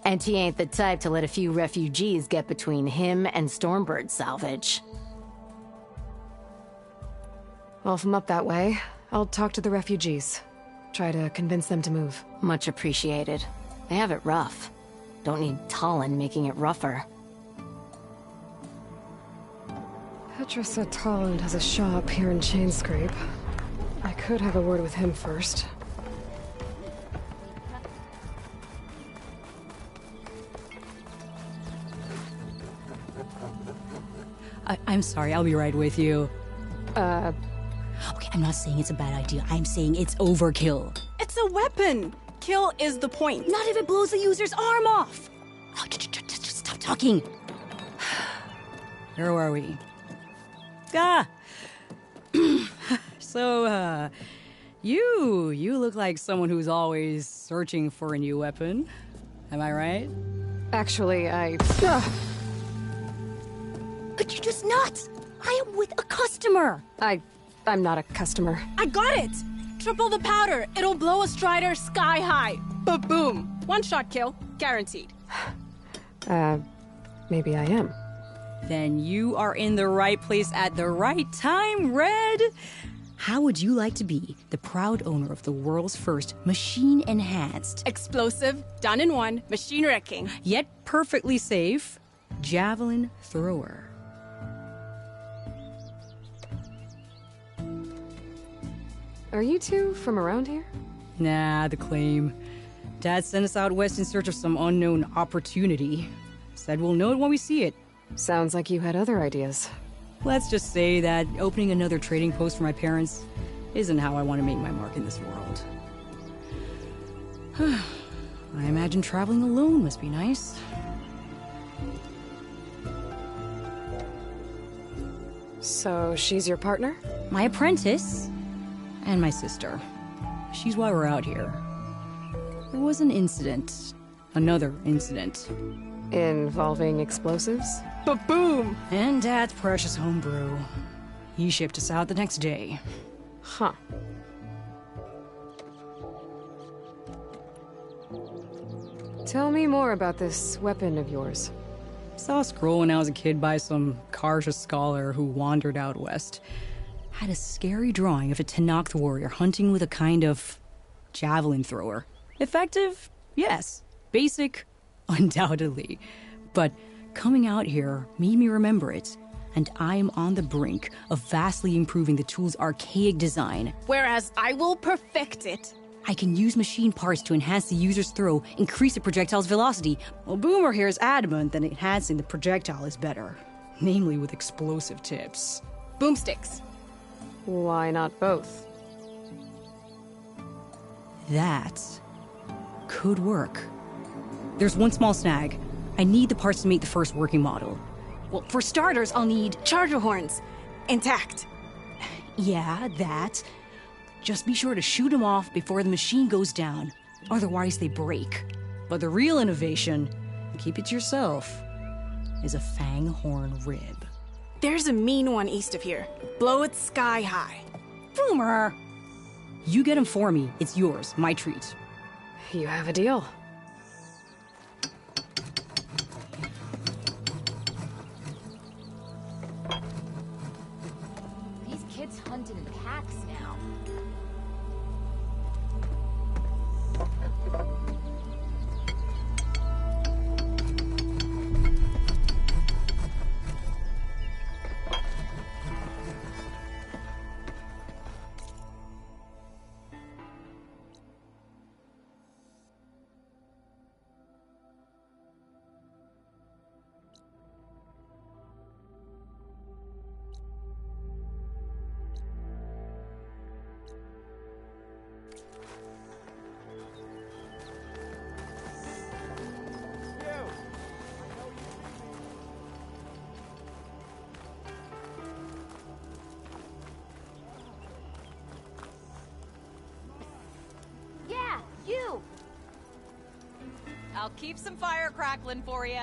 And he ain't the type to let a few refugees get between him and Stormbird salvage. Well, if I'm up that way, I'll talk to the refugees. Try to convince them to move. Much appreciated. They have it rough. Don't need Tolland making it rougher. Petra said Tolland has a shop here in Chainscrape. I could have a word with him first. I'm sorry, I'll be right with you. Okay, I'm not saying it's a bad idea. I'm saying it's overkill. It's a weapon! Kill is the point. Not if it blows the user's arm off! Oh, just stop talking. Where are we? So, you look like someone who's always searching for a new weapon. Am I right? Actually, But you're just nuts! I am with a customer! I'm not a customer. I got it! Triple the powder. It'll blow a Strider sky high. Ba-boom. One shot kill. Guaranteed. Maybe I am. Then you are in the right place at the right time, Red. How would you like to be the proud owner of the world's first machine-enhanced, explosive, done in one, machine wrecking, yet perfectly safe, javelin thrower? Are you two from around here? Nah, the claim. Dad sent us out west in search of some unknown opportunity. Said we'll know it when we see it. Sounds like you had other ideas. Let's just say that opening another trading post for my parents isn't how I want to make my mark in this world. I imagine traveling alone must be nice. So she's your partner? My apprentice and my sister. She's why we're out here. There was an incident. Another incident. Involving explosives? Ba-boom! And Dad's precious homebrew. He shipped us out the next day. Huh. Tell me more about this weapon of yours. Saw a scroll when I was a kid by some Karja scholar who wandered out west. Had a scary drawing of a Tenakth warrior hunting with a kind of javelin thrower. Effective? Yes. Basic? Undoubtedly. But coming out here made me remember it, and I am on the brink of vastly improving the tool's archaic design. Whereas I will perfect it. I can use machine parts to enhance the user's throw, increase the projectile's velocity. Well, Boomer here is adamant that enhancing the projectile is better. Namely with explosive tips. Boomsticks. Why not both? That could work. There's one small snag. I need the parts to make the first working model. Well, for starters, I'll need charger horns. Intact. Yeah, that. Just be sure to shoot them off before the machine goes down. Otherwise, they break. But the real innovation, keep it to yourself, is a fang horn rib. There's a mean one east of here. Blow it sky high. Boomer! You get him for me. It's yours. My treat. You have a deal. These kids hunt in packs now. I'll keep some fire crackling for you.